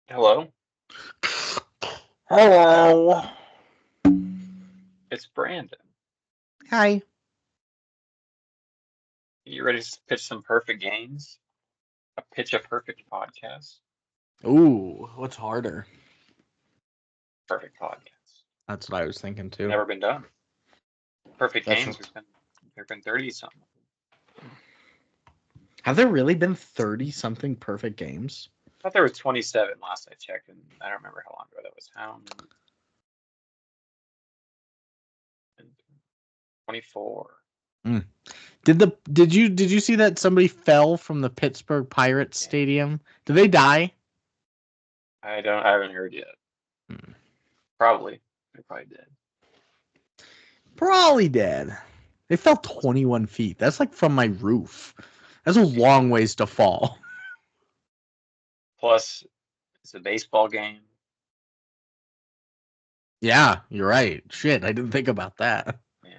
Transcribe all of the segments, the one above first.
Hello, Hello. it's Brandon. Hi. You ready to pitch some perfect games? Pitch a perfect podcast? Ooh, what's harder? Perfect podcast. That's what I was thinking too. Never been done. Perfect That's games. There's been 30 something. Have there really been 30 something perfect games? I thought there was 27 last I checked, and I don't remember how long ago that was. How many? 24. Mm. Did you see that somebody fell from the Pittsburgh Pirates Yeah. stadium? Did they die? I haven't heard yet. Mm. Probably. They probably did. Probably dead. They fell 21 feet. That's like from my roof. That's a long ways to fall. Plus, it's a baseball game. Yeah, you're right. Shit, I didn't think about that. Yeah.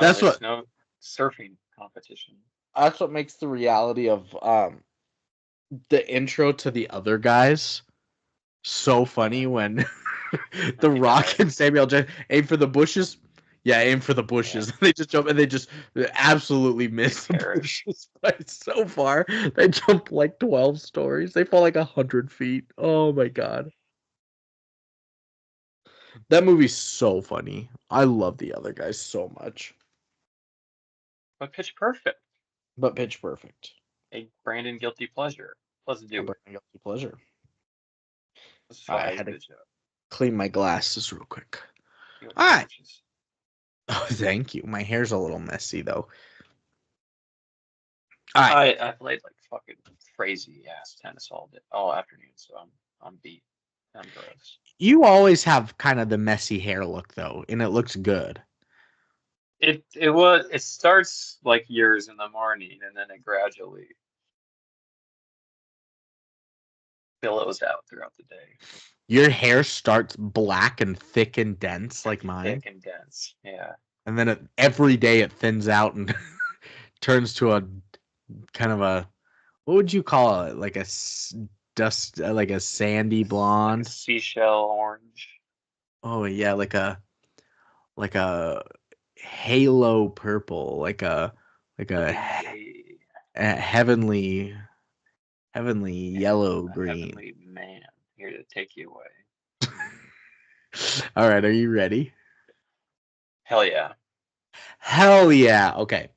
That's It's what no surfing competition. that's what makes the reality of the intro to the other guys so funny when the And he Rock died. and Samuel Jackson aim for the bushes. Yeah, aim for the Yeah. bushes. They just jump and they just absolutely miss the Perish. bushes by so far. They jump like 12 stories. They fall like 100 feet. Oh my god. That movie's so funny. I love the other guys so much. But Pitch Perfect. But Pitch Perfect. A Brandon guilty pleasure. Let's A do it. Brandon guilty pleasure. Let's I fire had to this bitch up. clean my glasses real quick. You look All right. gorgeous. Oh, thank you. My hair's a little messy though. All right. I played like fucking crazy ass tennis all afternoon, so I'm beat. I'm gross. You always have kind of the messy hair look though, and it looks good. It starts like yours in the morning and then it gradually billows out throughout the day. Your hair starts black and thick and dense like mine, Thick and dense. Yeah. and then every day it thins out and turns to a kind of a what would you call it? Like a dust, like a sandy Like a blonde. seashell orange. Oh yeah, like a halo purple, like Like a, a heavenly yellow a green. heavenly man here to take you away. All right, are you ready? Hell yeah. Hell yeah. Okay.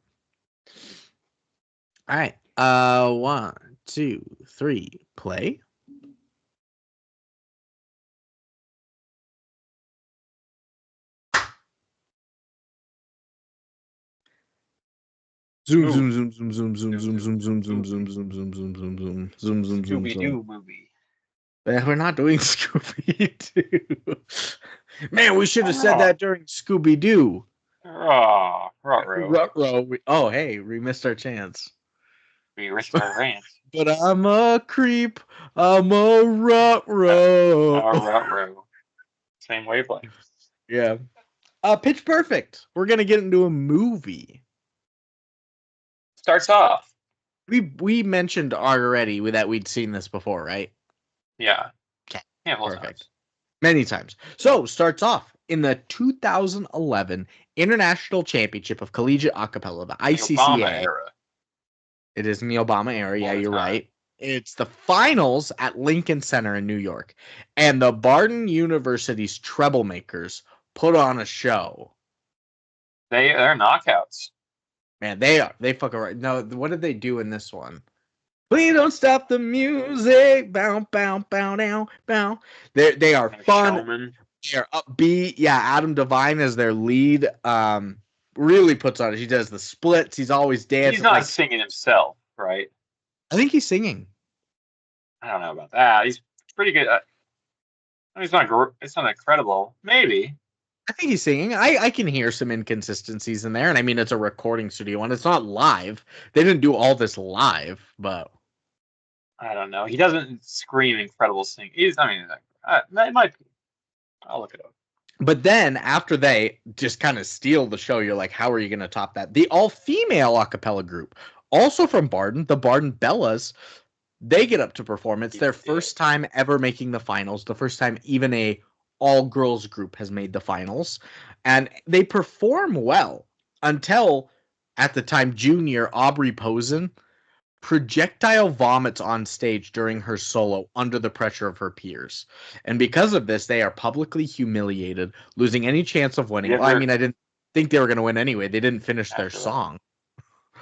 All right. One, two, three, play. Zoom, zoom, Movie. zoom, zoom, zoom, zoom, Zoom zoom, zoom zoom, zoom, zoom, movie. zoom, zoom, zoom, zoom, zoom, zoom, zoom, zoom, zoom, Scooby zoom. Doo movie. We're not doing Scooby Doo. Man, we should have said Oh, that during Scooby Doo. oh, ruh-roh. Ruh-roh. Oh, hey, we missed our chance. We risked our rant. But I'm a creep. I'm a Uh, ruh-roh. ruh-roh. Same wavelength. Yeah. Pitch Perfect. We're gonna get into a movie. Starts off. We mentioned already that we'd seen this before, right? Yeah. Okay, Handful of perfect. times. Many times. So starts off in the 2011 International Championship of Collegiate Acapella, the The Obama ICCA. era. It is in the Obama era. Yeah, All the you're time. right. It's the finals at Lincoln Center in New York, and the Barden University's Treblemakers put on a show. They're knockouts. Man, they fucking right. No, what did they do in this one? Please don't stop the music. Bow, bow, bow, down, bow. They are They're fun. showmen. They're upbeat. Yeah, Adam Devine is their lead. Really puts on it. He does the splits. He's always He's dancing. not Like singing himself, right? I think he's singing. I don't know about that. He's pretty good. He's not. It's not incredible. Maybe. I think he's singing. I can hear some inconsistencies in there, and I mean it's a recording studio and it's not live. They didn't do all this live, but I don't know. He doesn't scream incredible sing. He's. I mean, it might be. I'll look it up. then after they just kind of steal the show, you're like, how are you going to top that? The all female a cappella group, also from Barden, the Barden Bellas, They get up to perform. It's their first time ever making the finals. The first time even a all-girls group has made the finals. And they perform well until, at the time, junior Aubrey Posen projectile vomits on stage during her solo under the pressure of her peers. And because of this, they are publicly humiliated, losing any chance of winning. Well, I mean, I didn't think they were going to win anyway. They didn't finish their song.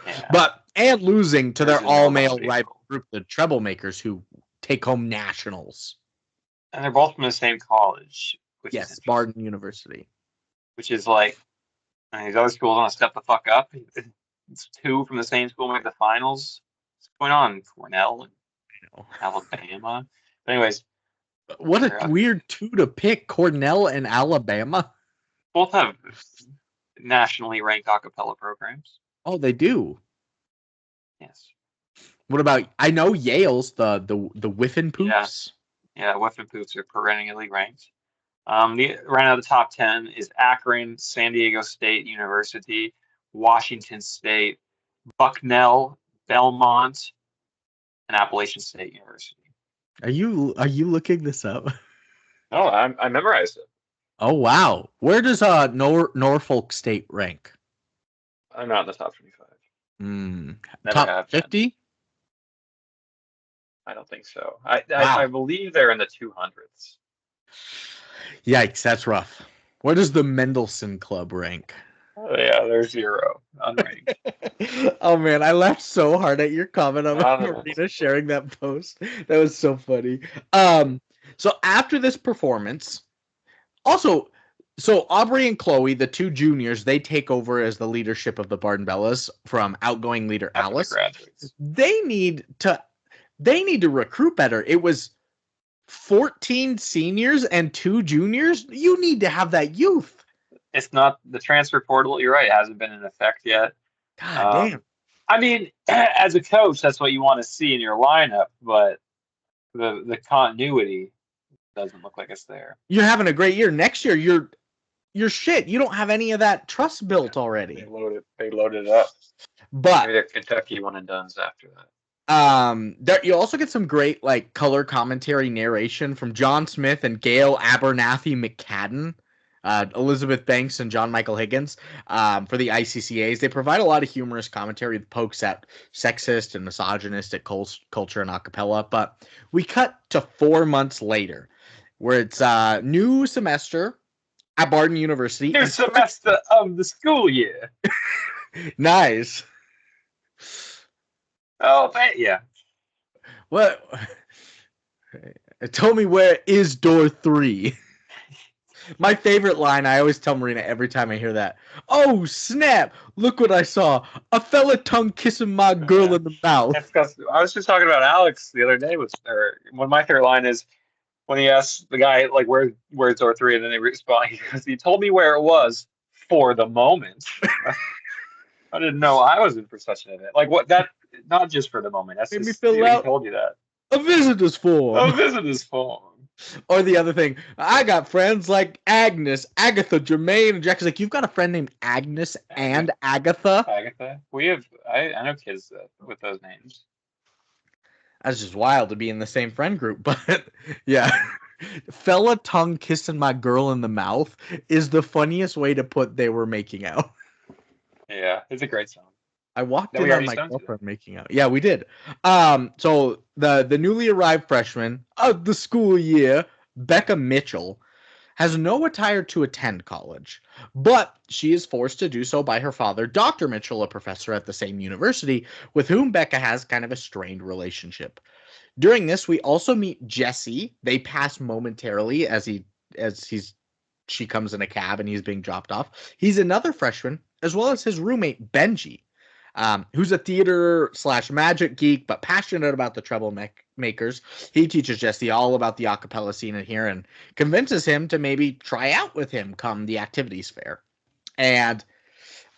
Yeah. And losing to their all-male rival group, the Treblemakers, who take home nationals. And they're both from the same college. Yes, Barden University. Which is like, these other schools want to step the fuck up. It's two from the same school make the finals. What's going on? Cornell and Alabama. But anyways. What a weird two to pick, Cornell and Alabama. Both have nationally ranked acapella programs. Oh, they do? Yes. What about, I know Yale's the Whiffin Poops. Yeah, Whiffin Poops are perennially ranked. Right now the top 10 is Akron, San Diego State University, Washington State, Bucknell, Belmont, and Appalachian State University. Are you looking this up? Oh, I memorized it. Oh wow. Where does Norfolk State rank? I'm not in the top 25. Top 50? I don't think so. I believe they're in the 200s. Yikes, that's rough. Where does the Mendelssohn Club rank? Oh, yeah, they're 0. Unranked. Oh man, I laughed so hard at your comment on Marina sharing that post. That was so funny. So after this performance, so Aubrey and Chloe, the two juniors, they take over as the leadership of the Barden Bellas from outgoing leader Alice. They need to recruit better. It was 14 seniors and 2 juniors. You need to have that youth. It's not the transfer portal. You're right. It hasn't been in effect yet. God damn. I mean, as a coach, that's what you want to see in your lineup, but the continuity doesn't look like it's there. You're having a great year. Next year, you're shit. You don't have any of that trust built already. They loaded it up. But maybe they're Kentucky one and done's after that. You also get some great like color commentary narration from John Smith and Gail Abernathy McCadden, Elizabeth Banks and John Michael Higgins for the ICCAs. They provide a lot of humorous commentary that pokes at sexist and misogynistic culture and acapella. But we cut to 4 months later, where it's new semester at Barden University. New semester of the school year. Nice. Oh, yeah. What? Tell me, where is door 3? My favorite line, I always tell Marina every time I hear that. Oh, snap. Look what I saw. A fella tongue kissing my girl in the mouth. That's because I was just talking about Alex the other day. When my favorite line is when he asks the guy, like, where's door 3? And then they respond, he told me where it was for the moment. I didn't know I was in for such an event. Like, what? That, not just for the moment. That's made just, me fill out he told you that. A visitor's form. A visitor's form. Or the other thing, I got friends like Agnes, Agatha, Jermaine, and Jack is like, you've got a friend named Agnes and Agatha? Agatha? I know kids with those names. That's just wild to be in the same friend group, but yeah. Fella tongue kissing my girl in the mouth is the funniest way to put they were making out. Yeah, it's a great song. I walked in on my girlfriend making out. Yeah, we did. So the newly arrived freshman of the school year, Becca Mitchell, has no attire to attend college, but she is forced to do so by her father, Dr. Mitchell, a professor at the same university, with whom Becca has kind of a strained relationship. During this, we also meet Jesse. They pass momentarily as she comes in a cab and he's being dropped off. He's another freshman, as well as his roommate, Benji, who's a theater/magic geek, but passionate about the Treblemakers. He teaches Jesse all about the acapella scene in here and convinces him to maybe try out with him come the activities fair. And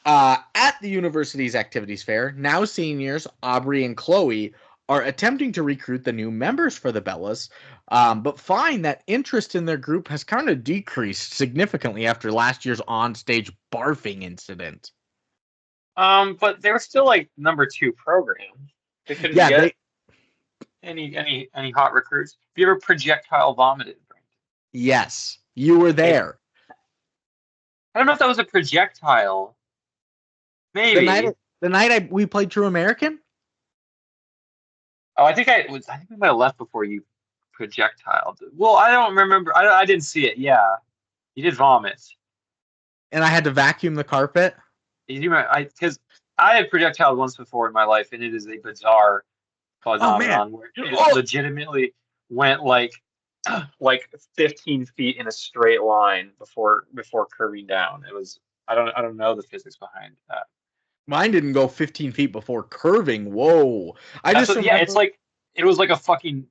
at the university's activities fair, now seniors Aubrey and Chloe are attempting to recruit the new members for the Bellas, but find that interest in their group has kind of decreased significantly after last year's on-stage barfing incident. But they were still like number 2 program. They couldn't Any hot recruits? Have you ever projectile vomited? Yes, you were there. I don't know if that was a projectile. Maybe. The night we played True American? Oh, I think we might have left before you projectiled. Well, I don't remember. I didn't see it. Yeah, you did vomit. And I had to vacuum the carpet. Because I had projectiled once before in my life, and it is a bizarre phenomenon where it legitimately went like 15 feet in a straight line before curving down. It was I don't know the physics behind that. Mine didn't go 15 feet before curving. Whoa! It's like it was like a pipe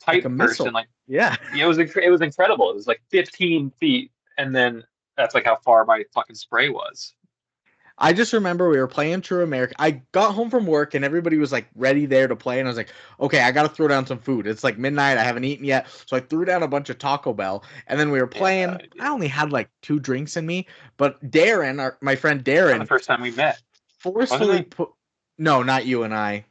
like burst, and it was incredible. It was like 15 feet, and then that's like how far my fucking spray was. I just remember we were playing True America. I got home from work and everybody was like ready there to play. And I was like, okay, I got to throw down some food. It's like midnight. I haven't eaten yet. So I threw down a bunch of Taco Bell and then we were playing. I only had like 2 drinks in me, but Darren, my friend Darren. The first time we met. Forcefully put. No, not you and I.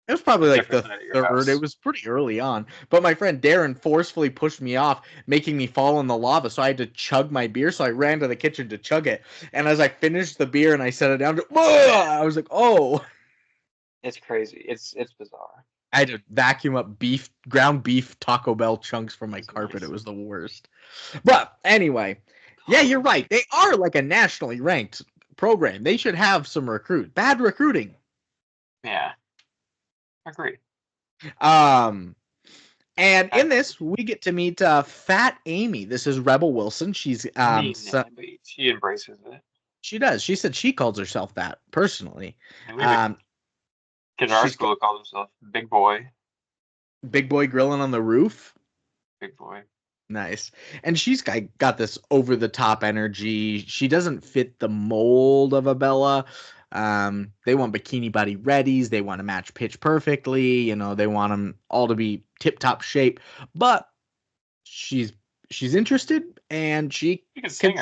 It was probably like the third. It was pretty early on. But my friend Darren forcefully pushed me off, making me fall in the lava. So I had to chug my beer. So I ran to the kitchen to chug it. And as I finished the beer and I set it down, I was like, oh. It's crazy. It's bizarre. I had to vacuum up ground beef Taco Bell chunks from my carpet. Nice. It was the worst. But anyway, yeah, you're right. They are like a nationally ranked program. They should have some bad recruiting. Yeah. Agreed. And in this, we get to meet Fat Amy. This is Rebel Wilson. She's she embraces it. She does. She said she calls herself that personally. Kid in our school calls himself Big Boy. Big Boy grilling on the roof. Big Boy. Nice. And she's got this over the top energy. She doesn't fit the mold of a Bella. They want bikini body readies. They want to match pitch perfectly. You know, they want them all to be tip top shape. But she's interested and she can sing.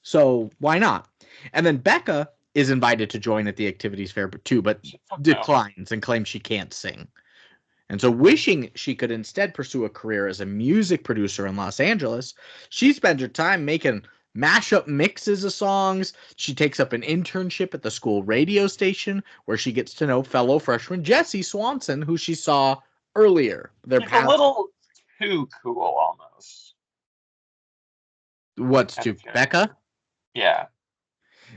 So why not? And then Becca is invited to join at the activities fair too, but declines and claims she can't sing. And so wishing she could instead pursue a career as a music producer in Los Angeles, she spends her time making mashup mixes of songs. She takes up an internship at the school radio station where she gets to know fellow freshman Jesse Swanson, who she saw earlier. They're a little too cool almost. What's to Becca? Yeah.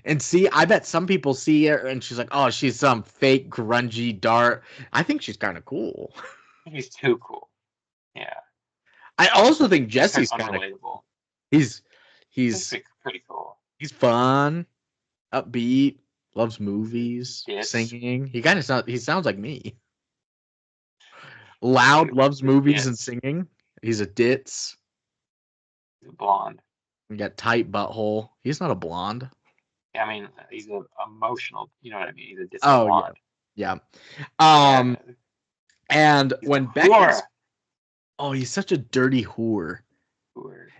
And see, I bet some people see her and she's like, oh, she's some fake grungy dart. I think she's kind of cool. He's too cool. Yeah. I also think Jesse's kind of cool. He's pretty cool. He's fun, upbeat, loves movies, singing. He sounds like me. Loud, loves movies and singing. He's a ditz. He's a blonde. He got tight butthole. He's not a blonde. I mean, he's an emotional, you know what I mean? He's a distant blonde. Yeah. And when Becca's... Oh, he's such a dirty whore.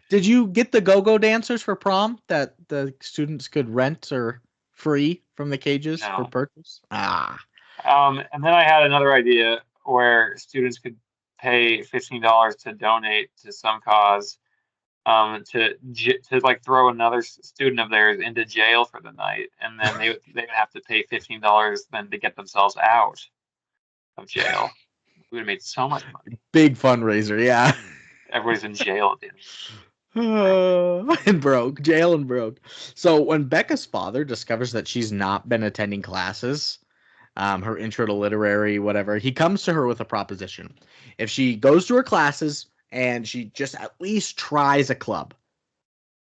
Did you get the go-go dancers for prom that the students could rent or free from the cages for purchase? And then I had another idea where students could pay $15 to donate to some cause. To like throw another student of theirs into jail for the night, and then they would have to pay $15 then to get themselves out of jail. We would have made so much money. Big fundraiser, yeah. Everybody's in jail at the end. And broke. Jail and broke. So when Becca's father discovers that she's not been attending classes, her intro to literary, whatever, he comes to her with a proposition. If she goes to her classes and she just at least tries a club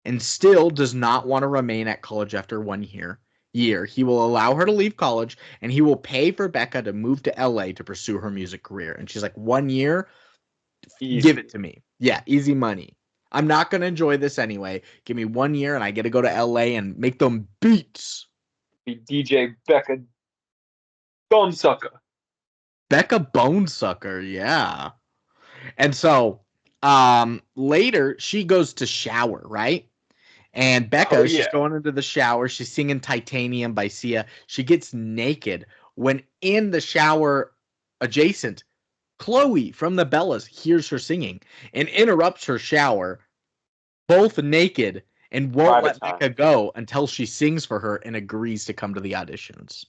and still does not want to remain at college after 1 year, he will allow her to leave college and he will pay for Becca to move to LA to pursue her music career. And she's like, 1 year? Easy. Give it to me. Yeah, easy money. I'm not going to enjoy this anyway. Give me 1 year and I get to go to LA and make them beats. Be DJ Becca Bonesucker. Becca Bonesucker, yeah. And so later she goes to shower, right? And Becca, she's going into the shower. She's singing Titanium by Sia. She gets naked. When in the shower, Adjacent, Chloe from the Bellas hears her singing and interrupts her shower, both naked, and won't let Becca go until she sings for her and agrees to come to the auditions.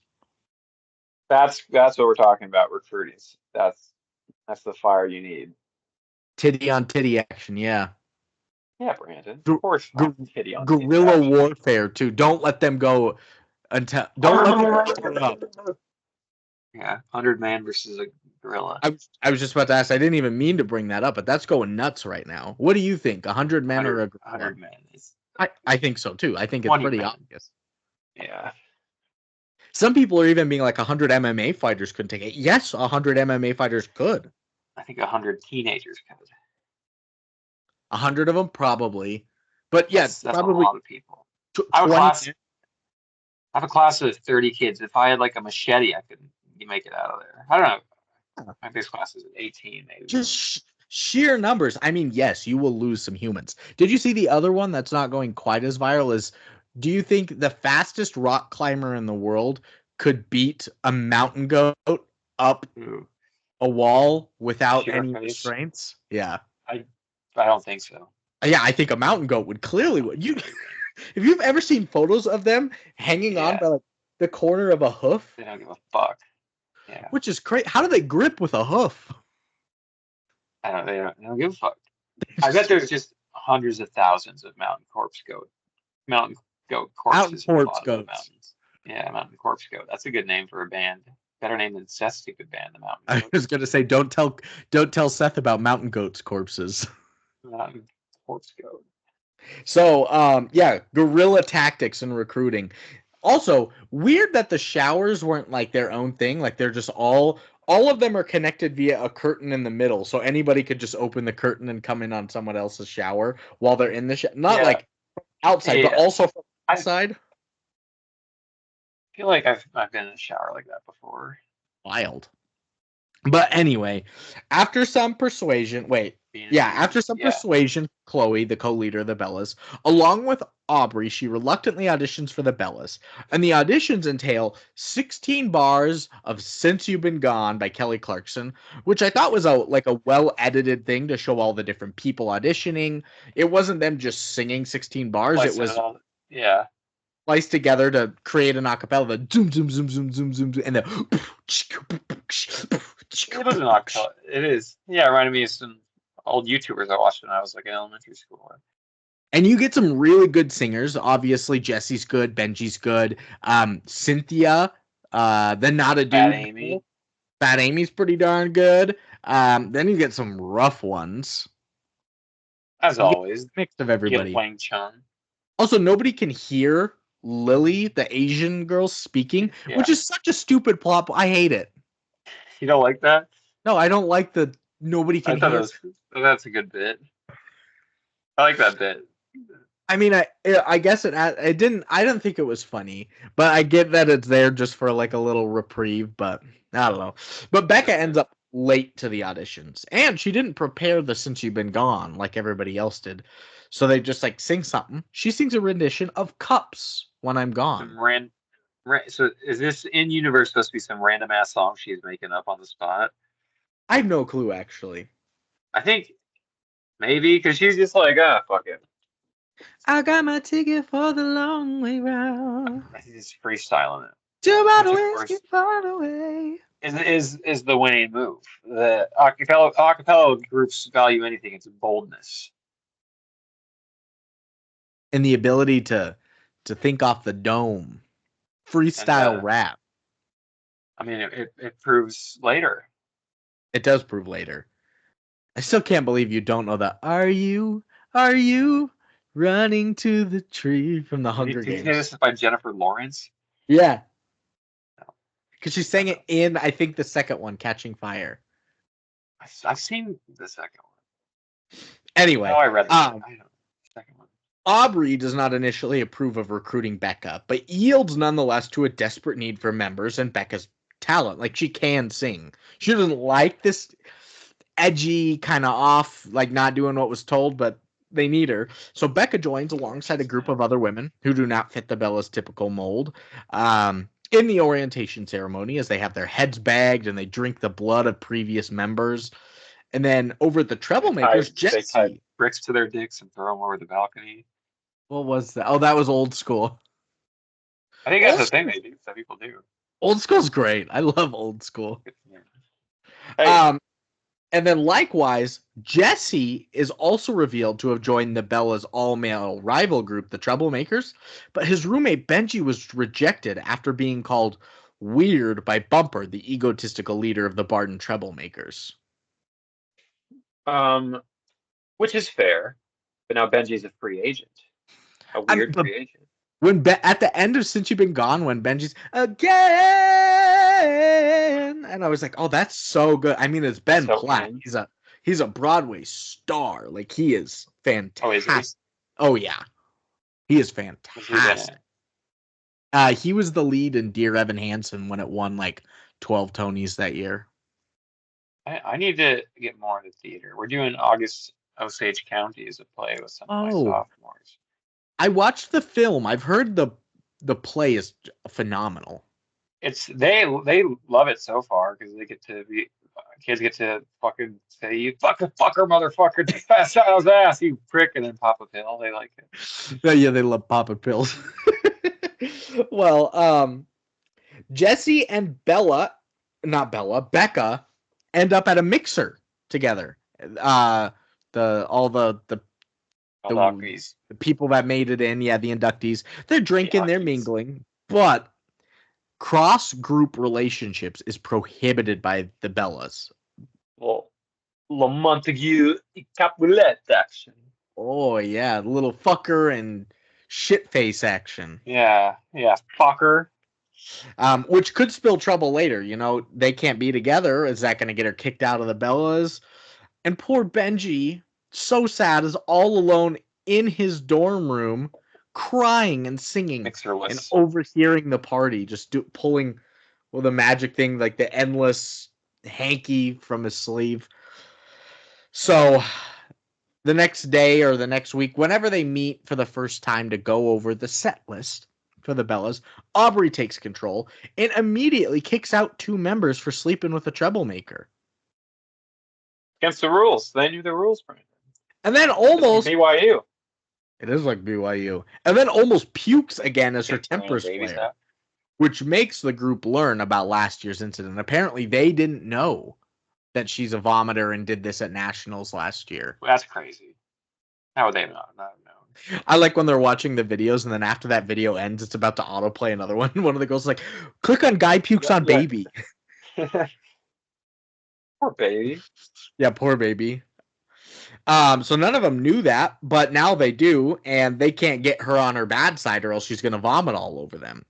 That's what we're talking about, recruiting. That's the fire you need. Titty on titty action, yeah. Yeah, Brandon. Of course, titty on titty guerrilla action. warfare too. Don't let them go until. Don't let them go. Yeah, 100-man versus a gorilla. I was just about to ask. I didn't even mean to bring that up, but that's going nuts right now. What do you think? 100 men or a gorilla? 100 men is. I think so too. I think it's pretty obvious. Yeah. Some people are even being like 100 MMA fighters couldn't take it. Yes, 100 MMA fighters could. I think 100 teenagers could. 100 of them probably, but yeah, that's probably a lot of people. I have a class of 30 kids. If I had like a machete, I could make it out of there. I don't know. My biggest class is 18, maybe. Just sheer numbers. I mean, yes, you will lose some humans. Did you see the other one that's not going quite as viral? Is do you think the fastest rock climber in the world could beat a mountain goat up a wall without any restraints? Yeah. I don't think so. Yeah, I think a mountain goat would clearly win. If you've ever seen photos of them hanging on by like the corner of a hoof, they don't give a fuck. Yeah. Which is crazy. How do they grip with a hoof? I don't. They don't give a fuck. I bet there's just hundreds of thousands of mountain goat corpses. Yeah, mountain corpse goat. That's a good name for a band. Better name than Seth's stupid band, the Mountain Goats. I was gonna say, don't tell Seth about mountain goats' corpses. Mountain corpse goat. So, yeah, guerrilla tactics and recruiting. Also, weird that the showers weren't like their own thing. Like they're just all of them are connected via a curtain in the middle, so anybody could just open the curtain and come in on someone else's shower while they're in the shower. Not like outside, but also from outside. I feel like I've been in a shower like that before. Wild. But anyway, after some persuasion, persuasion, Chloe, the co-leader of the Bellas, along with Aubrey, she reluctantly auditions for the Bellas. And the auditions entail 16 bars of Since You've Been Gone by Kelly Clarkson, which I thought was a well-edited thing to show all the different people auditioning. It wasn't them just singing 16 bars. It was spliced together to create an acapella. The zoom, zoom, zoom, zoom, zoom, zoom, and the it was an acapella. It is. Yeah, it reminded me of some old YouTubers I watched when I was like in elementary school. And you get some really good singers. Obviously, Jesse's good, Benji's good. Cynthia, the Not a Dude. Fat Amy's pretty darn good. Then you get some rough ones. As always, mixed of everybody. Wang Chun. Also, nobody can hear Lily, the Asian girl, speaking, which is such a stupid plot. I hate it. You don't like that? No, I don't like the nobody can hear. That's a good bit. I like that bit. I mean, I guess it didn't. I don't think it was funny, but I get that it's there just for like a little reprieve. But I don't know. But Becca ends up late to the auditions, and she didn't prepare the Since You've Been Gone like everybody else did. So they just like sing something. She sings a rendition of Cups When I'm Gone. So is this in universe supposed to be some random ass song she's making up on the spot? I have no clue, actually. I think maybe because she's just like, fuck it. I got my ticket for the long way round. She's just freestyling it. 2 bottles whiskey far away. Is the winning move. The acapella groups value anything. It's boldness. And the ability to think off the dome. Freestyle rap. I mean, it proves later. It does prove later. I still can't believe you don't know that. Are you running to the tree from the Hunger Games? Did you say this is by Jennifer Lawrence? Yeah. Because she sang it in, I think, the second one, Catching Fire. I've seen the second one. Anyway. I read the second one. Aubrey does not initially approve of recruiting Becca, but yields nonetheless to a desperate need for members and Becca's talent. Like, she can sing. She doesn't like this edgy, kind of off, like not doing what was told, but they need her. So Becca joins alongside a group of other women who do not fit the Bella's typical mold. in the orientation ceremony as they have their heads bagged and they drink the blood of previous members. And then over at the Troublemakers, they tie Jesse. bricks to their dicks and throw them over the balcony. What was that? Oh, that was old school. I think that's the thing they do. Some people do. Old school's great. I love old school. Hey. And then likewise, Jesse is also revealed to have joined the Bella's all-male rival group, the Troublemakers, but his roommate Benji was rejected after being called weird by Bumper, the egotistical leader of the Barden Troublemakers. Which is fair, but now Benji's a free agent. A weird free agent. When at the end of Since You've Been Gone, when Benji's again, and I was like, oh, that's so good. I mean, it's Ben Platt. He's a Broadway star. Like, he is fantastic. Oh yeah, he is fantastic. He was the lead in Dear Evan Hansen when it won like 12 Tonys that year. I need to get more into theater. We're doing August Osage County as a play with some of my sophomores. I watched the film. I've heard the play is phenomenal. They love it so far because they get to be kids get to fucking say you fucker motherfucker fast child's ass you prick and then pop a pill. They like it. Yeah, they love popping pills. Well, Jesse and Becca end up at a mixer together. The people that made it in, the inductees, they're drinking, they're mingling, but cross-group relationships is prohibited by the Bellas. Well, La Montague Capulet action. Oh, yeah, little fucker and shitface action. Yeah, fucker. Which could spill trouble later. You know, they can't be together. Is that going to get her kicked out of the Bellas? And poor Benji, so sad, is all alone in his dorm room, crying and singing and overhearing the party, just pulling the magic thing, like the endless hanky from his sleeve. So the next day or the next week, whenever they meet for the first time to go over the set list for the Bellas, Aubrey takes control and immediately kicks out 2 members for sleeping with a troublemaker. Against the rules. They knew the rules, Brandon. And then almost BYU. It is like BYU. And then almost pukes again as her tempers flare, which makes the group learn about last year's incident. Apparently, they didn't know that she's a vomiter and did this at Nationals last year. Well, that's crazy. How would they not known? I like when they're watching the videos, and then after that video ends, it's about to autoplay another one. One of the girls is like, click on guy pukes on baby. Poor baby. Yeah, poor baby. So none of them knew that, but now they do, and they can't get her on her bad side or else she's going to vomit all over them.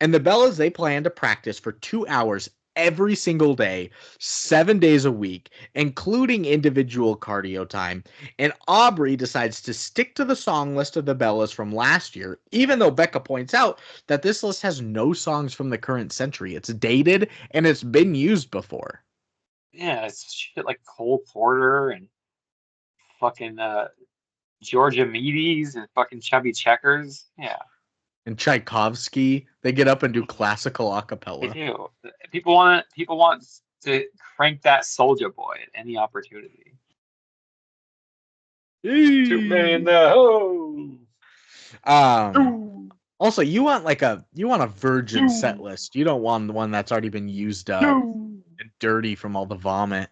And the Bellas, they plan to practice for 2 hours every single day, 7 days a week, including individual cardio time. And Aubrey decides to stick to the song list of the Bellas from last year, even though Becca points out that this list has no songs from the current century. It's dated, and it's been used before. Yeah, it's shit like Cole Porter and fucking Georgia Meaties and fucking Chubby Checkers. Yeah. And Tchaikovsky. They get up and do classical acapella. They do. People want to crank that Soulja Boy at any opportunity. Too many in the hole. Also, you want a virgin set list. You don't want the one that's already been used up and dirty from all the vomit.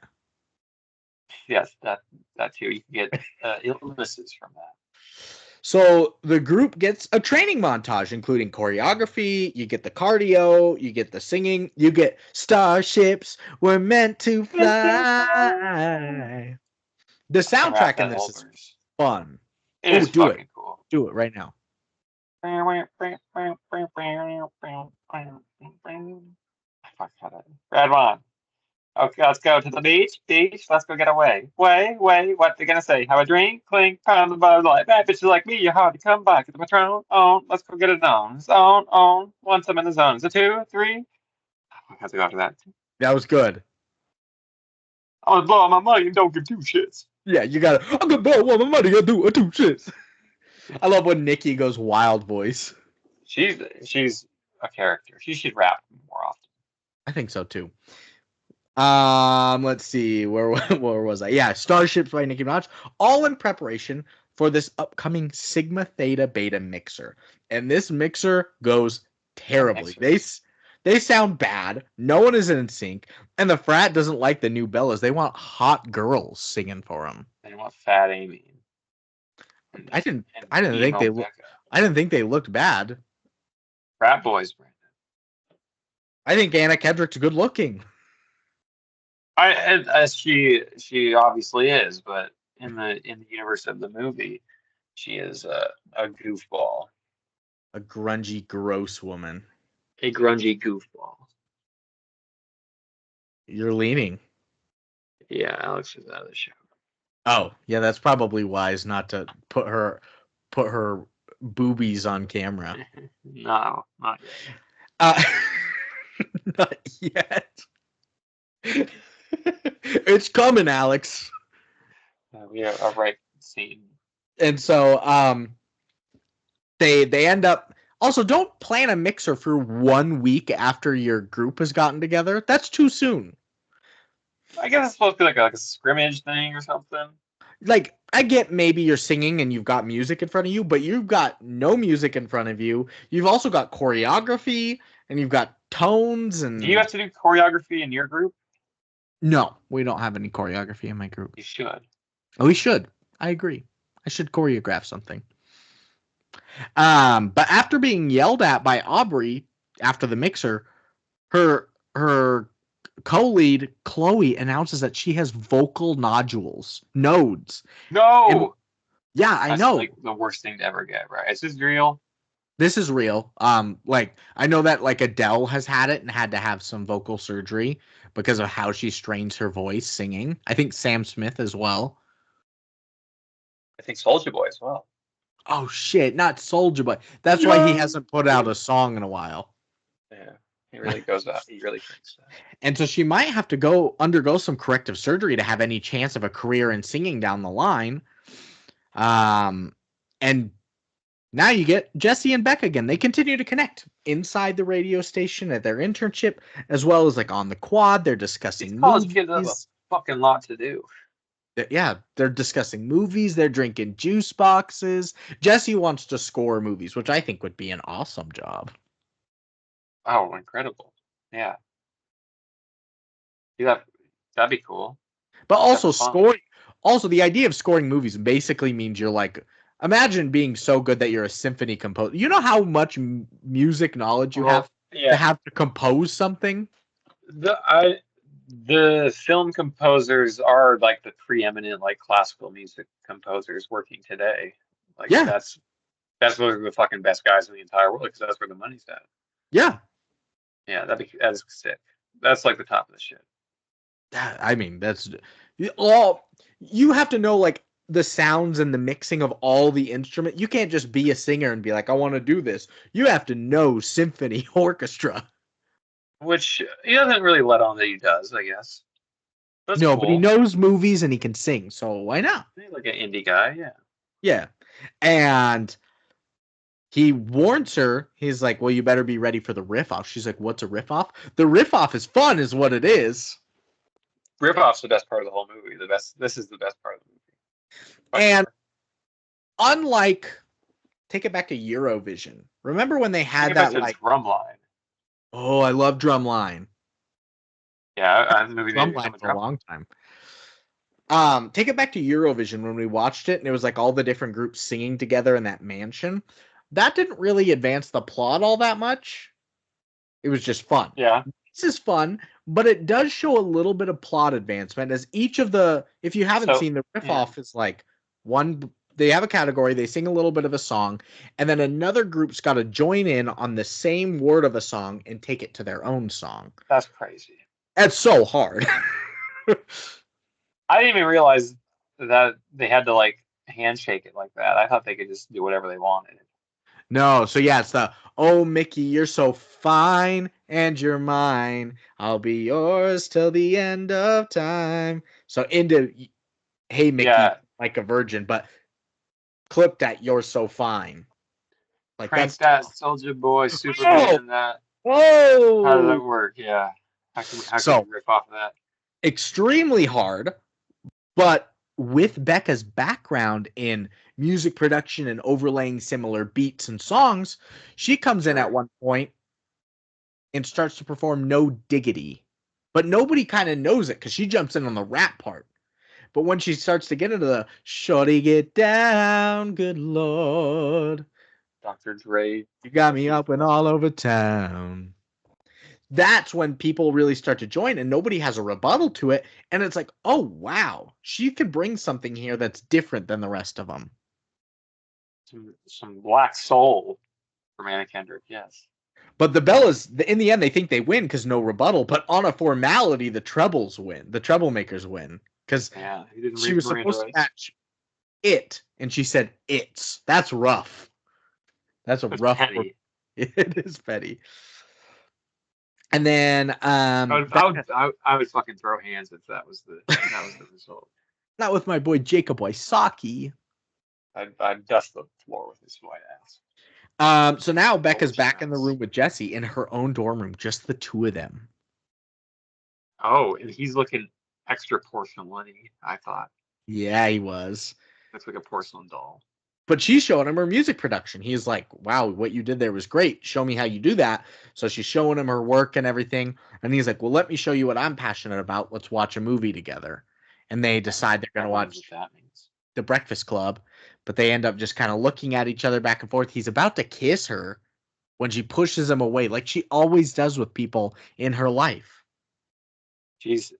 Yes, that too. You can get illnesses from that. So the group gets a training montage, including choreography. You get the cardio. You get the singing. You get starships were meant to fly. The soundtrack in this is fun. It is do fucking it. Cool. Do it right now. Red one. Okay, let's go to the beach. Let's go get away. Way, what they gonna say? Have a drink, clink, pound the Bud Light. Bad bitches like me, you're hard to come by. Get the Patron on. Let's go get it on. Zone on. Once I'm in the zone. Is it 2, 3? I have to go after that. That was good. I'm gonna blow all my money and don't give 2 shits. Yeah, you gotta. I'm gonna blow all my money and do 2 shits. I love when Nikki goes wild voice. She's a character. She should rap more often. I think so too. Let's see. Where was I? Yeah, Starships by Nicki Minaj. All in preparation for this upcoming Sigma Theta Beta mixer. And this mixer goes terribly. They sound bad. No one is in sync. And the frat doesn't like the new Bellas. They want hot girls singing for them. They want Fat Amy. I didn't think they looked bad. Frat boys, Brandon. I think Anna Kendrick's good looking. As she obviously is, but in the universe of the movie, she is a goofball, a grungy, gross woman, a grungy goofball. You're leaning. Yeah, Alex is out of the show. Oh, yeah, that's probably wise not to put her boobies on camera. No, not yet. Not yet. It's coming, Alex. We have a right scene. And so they end up also don't plan a mixer for 1 week after your group has gotten together. That's too soon. I guess it's supposed to be like a scrimmage thing or something. Like, I get maybe you're singing and you've got music in front of you, but you've got no music in front of you. You've also got choreography and you've got tones and. Do you have to do choreography in your group? No, we don't have any choreography in my group. You should. Oh, we should. I agree. I should choreograph something. But after being yelled at by Aubrey after the mixer, her co-lead Chloe announces that she has vocal nodes. No. And, yeah, I know. Like the worst thing to ever get. Right? Is this real? This is real. Like I know that like Adele has had it and had to have some vocal surgery because of how she strains her voice singing. I think Sam Smith as well. I think Soulja Boy as well. Oh shit, not Soulja Boy. That's why he hasn't put out a song in a while. Yeah, he really goes out. He really thinks that. And so she might have to undergo some corrective surgery to have any chance of a career in singing down the line. And now you get Jesse and Beck again. They continue to connect inside the radio station at their internship, as well as like on the quad. They're discussing college kids have a fucking lot to do. Yeah, they're discussing movies. They're drinking juice boxes. Jesse wants to score movies, which I think would be an awesome job. Oh, incredible. Yeah. That'd be cool. But also scoring. Also, the idea of scoring movies basically means you're like, imagine being so good that you're a symphony composer. You know how much music knowledge you have to compose something? The film composers are like the preeminent like classical music composers working today. Like that's those are the fucking best guys in the entire world because that's where the money's at. Yeah. Yeah, that's sick. That's like the top of the shit. I mean, that's all you have to know, like the sounds and the mixing of all the instrument. You can't just be a singer and be like, I want to do this. You have to know symphony orchestra. Which he doesn't really let on that he does, I guess. That's cool. But he knows movies and he can sing, so why not? He's like an indie guy, yeah. Yeah. And he warns her, he's like, well, you better be ready for the riff-off. She's like, what's a riff-off? The riff-off is fun, is what it is. Riff-off's the best part of the whole movie. This is the best part of the movie. And unlike, take it back to Eurovision. Remember when they had that like drumline? Oh, I love Drumline. Yeah, the movie Drumline for a long time. Take it back to Eurovision when we watched it, and it was like all the different groups singing together in that mansion. That didn't really advance the plot all that much. It was just fun. Yeah. This is fun, but it does show a little bit of plot advancement as each of the, if you haven't seen the riff-off, is like one. They have a category, they sing a little bit of a song, and then another group's got to join in on the same word of a song and take it to their own song. That's crazy. That's so hard. I didn't even realize that they had to like handshake it like that. I thought they could just do whatever they wanted. No, so yeah, it's the, oh, Mickey, you're so fine and you're mine. I'll be yours till the end of time. So into, hey, Mickey, like a virgin, but clipped at you're so fine. Like Crank that's that, tough. Soldier Boy, Superman, that. Whoa! How does that work? Yeah. How can we So rip off of that? extremely hard, but with Becca's background in music production and overlaying similar beats and songs, she comes in at one point and starts to perform No Diggity. But nobody kind of knows it because she jumps in on the rap part. But when she starts to get into the shorty get down, good lord, Dr. Dre. you got me up and all over town. That's when people really start to join and nobody has a rebuttal to it. And it's like, oh, wow, she could bring something here that's different than the rest of them. Some black soul from Anna Kendrick, yes. But the Bellas, in the end, they think they win because no rebuttal. But on a formality, the trebles win. The troublemakers win because He didn't she read was Miranda supposed to rights. match it, and she said it's. That's rough. That's a That's rough. petty. It is petty. And then I would fucking throw hands if that was the result. Not with my boy Jacob Wysocki. I'd dust the floor with his white ass. So now Becca's back in the room with Jesse in her own dorm room, just the two of them. Oh, and he's looking extra porcelain-y, I thought. Yeah, he was. Looks like a porcelain doll. But she's showing him her music production. He's like, wow, what you did there was great. Show me how you do that. So she's showing him her work and everything. And he's like, well, let me show you what I'm passionate about. Let's watch a movie together. And they decide they're going to watch The Breakfast Club. But they end up just kind of looking at each other back and forth. He's about to kiss her when she pushes him away, like she always does with people in her life. What's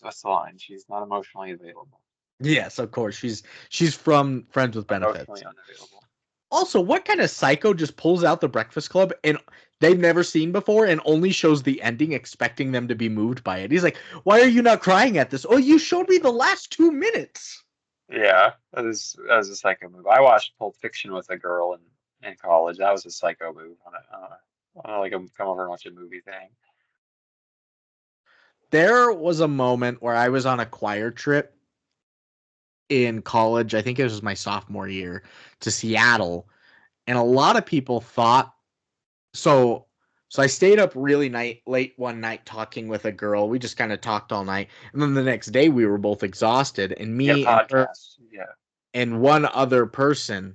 the line? She's not emotionally available. Yes, of course. She's from Friends with Benefits. Emotionally unavailable. Also, what kind of psycho just pulls out The Breakfast Club and they've never seen before and only shows the ending expecting them to be moved by it? He's like, why are you not crying at this? Oh, you showed me the last 2 minutes. Yeah, that was a psycho move. I watched Pulp Fiction with a girl in college. That was a psycho move on like a come over and watch a movie thing. There was a moment where I was on a choir trip in college. I think it was my sophomore year to Seattle. And a lot of people thought so I stayed up really late one night talking with a girl. We just kind of talked all night. And then the next day we were both exhausted. And me and her and one other person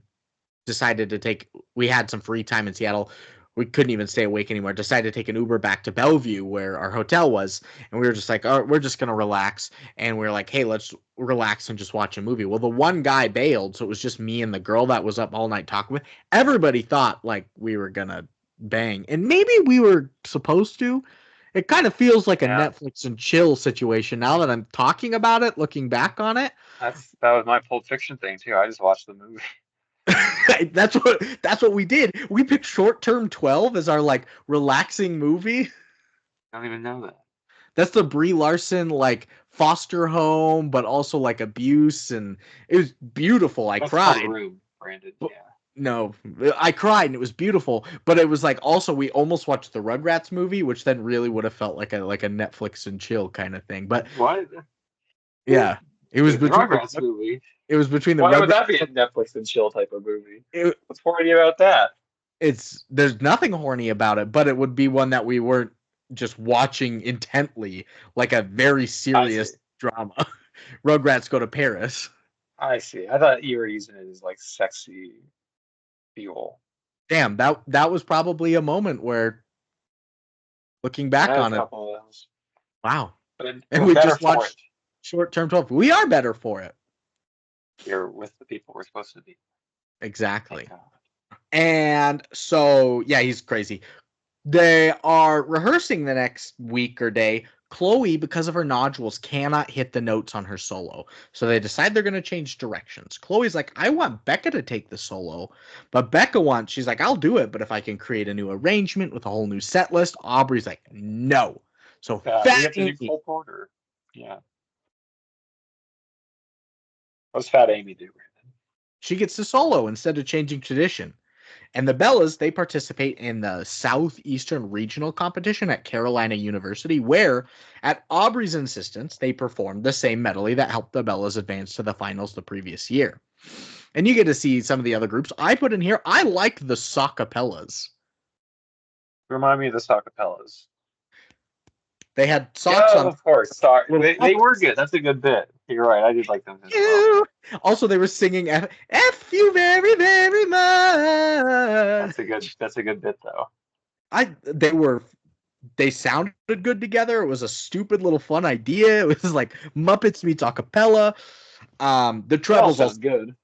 decided to we had some free time in Seattle. We couldn't even stay awake anymore. Decided to take an Uber back to Bellevue where our hotel was. And we were just like, oh, we're just going to relax. And we were like, hey, let's relax and just watch a movie. Well, the one guy bailed. So it was just me and the girl that was up all night talking with. Everybody thought like we were going to bang. And maybe we were supposed to. It kind of feels like a Netflix and chill situation now that I'm talking about it, looking back on it. That was my Pulp Fiction thing too. I just watched the movie. That's what we did. We picked Short Term 12 as our like relaxing movie. I don't even know that. That's the Brie Larson like foster home, but also like abuse, and it was beautiful. I cried. Room, Brandon. Yeah. No, I cried and it was beautiful, but it was like also we almost watched the Rugrats movie, which then really would have felt like a Netflix and chill kind of thing. But what? Yeah, it was between Rugrats movie. It was between the. Why would that be a Netflix and chill type of movie? What's horny about that? There's nothing horny about it, but it would be one that we weren't just watching intently, like a very serious drama. Rugrats Go to Paris. I see. I thought you were using it as like sexy fuel. Damn, that was probably a moment where, looking back on it, wow. And we just watched Short Term 12. We are better for it. You're with the people we're supposed to be. Exactly. And so, yeah, he's crazy. They are rehearsing the next week or day. Chloe, because of her nodules, cannot hit the notes on her solo. So they decide they're going to change directions. Chloe's like, I want Becca to take the solo. But Becca she's like, I'll do it, but if I can create a new arrangement with a whole new set list. Aubrey's like, no. So Fat Amy. Full quarter. Yeah. What's Fat Amy do, Brandon? She gets the solo instead of changing tradition. And the Bellas, they participate in the Southeastern Regional Competition at Carolina University, where, at Aubrey's insistence, they performed the same medley that helped the Bellas advance to the finals the previous year. And you get to see some of the other groups. I put in here, I like the acapellas. Remind me of the acapellas. They had socks on. Of course. They were good. That's a good bit. You're right. I did like them as well. Also, they were singing F you very, very much. That's a good bit though. They sounded good together. It was a stupid little fun idea. It was like Muppets meets acapella. The trebles also good.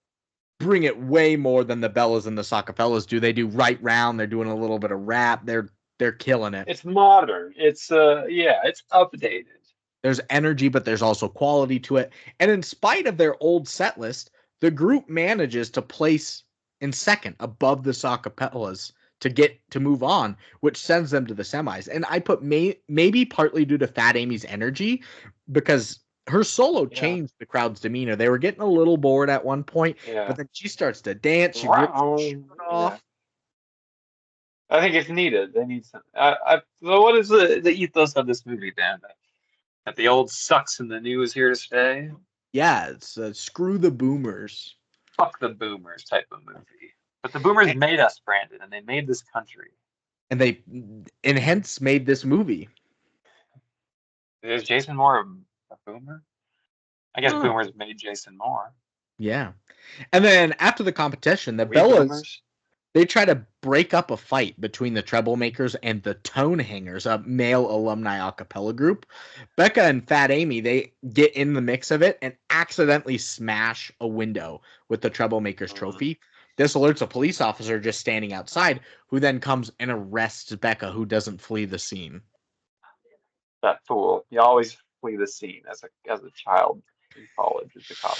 Bring it way more than the bellas and the acapellas do. They do right round. They're doing a little bit of rap. They're killing it. It's modern. It's it's updated. There's energy, but there's also quality to it. And in spite of their old set list, the group manages to place in second above the acapellas to move on, which sends them to the semis. And I put maybe partly due to Fat Amy's energy, because her solo changed the crowd's demeanor. They were getting a little bored at one point, but then she starts to dance. She rips her shirt off. I think it's needed. They need some. So what is the ethos of this movie, Dan? That the old sucks and the new is here to stay? Yeah, it's screw the boomers. Fuck the boomers type of movie. But the boomers made us, Brandon, and they made this country. And hence made this movie. Is Jason Moore a boomer? I guess boomers made Jason Moore. Yeah. And then after the competition, the Bellas, they try to break up a fight between the Treblemakers and the Tone Hangers, a male alumni a cappella group. Becca and Fat Amy, they get in the mix of it and accidentally smash a window with the Treblemakers trophy. This alerts a police officer just standing outside, who then comes and arrests Becca, who doesn't flee the scene. That fool. You always flee the scene as a child in college as a cop.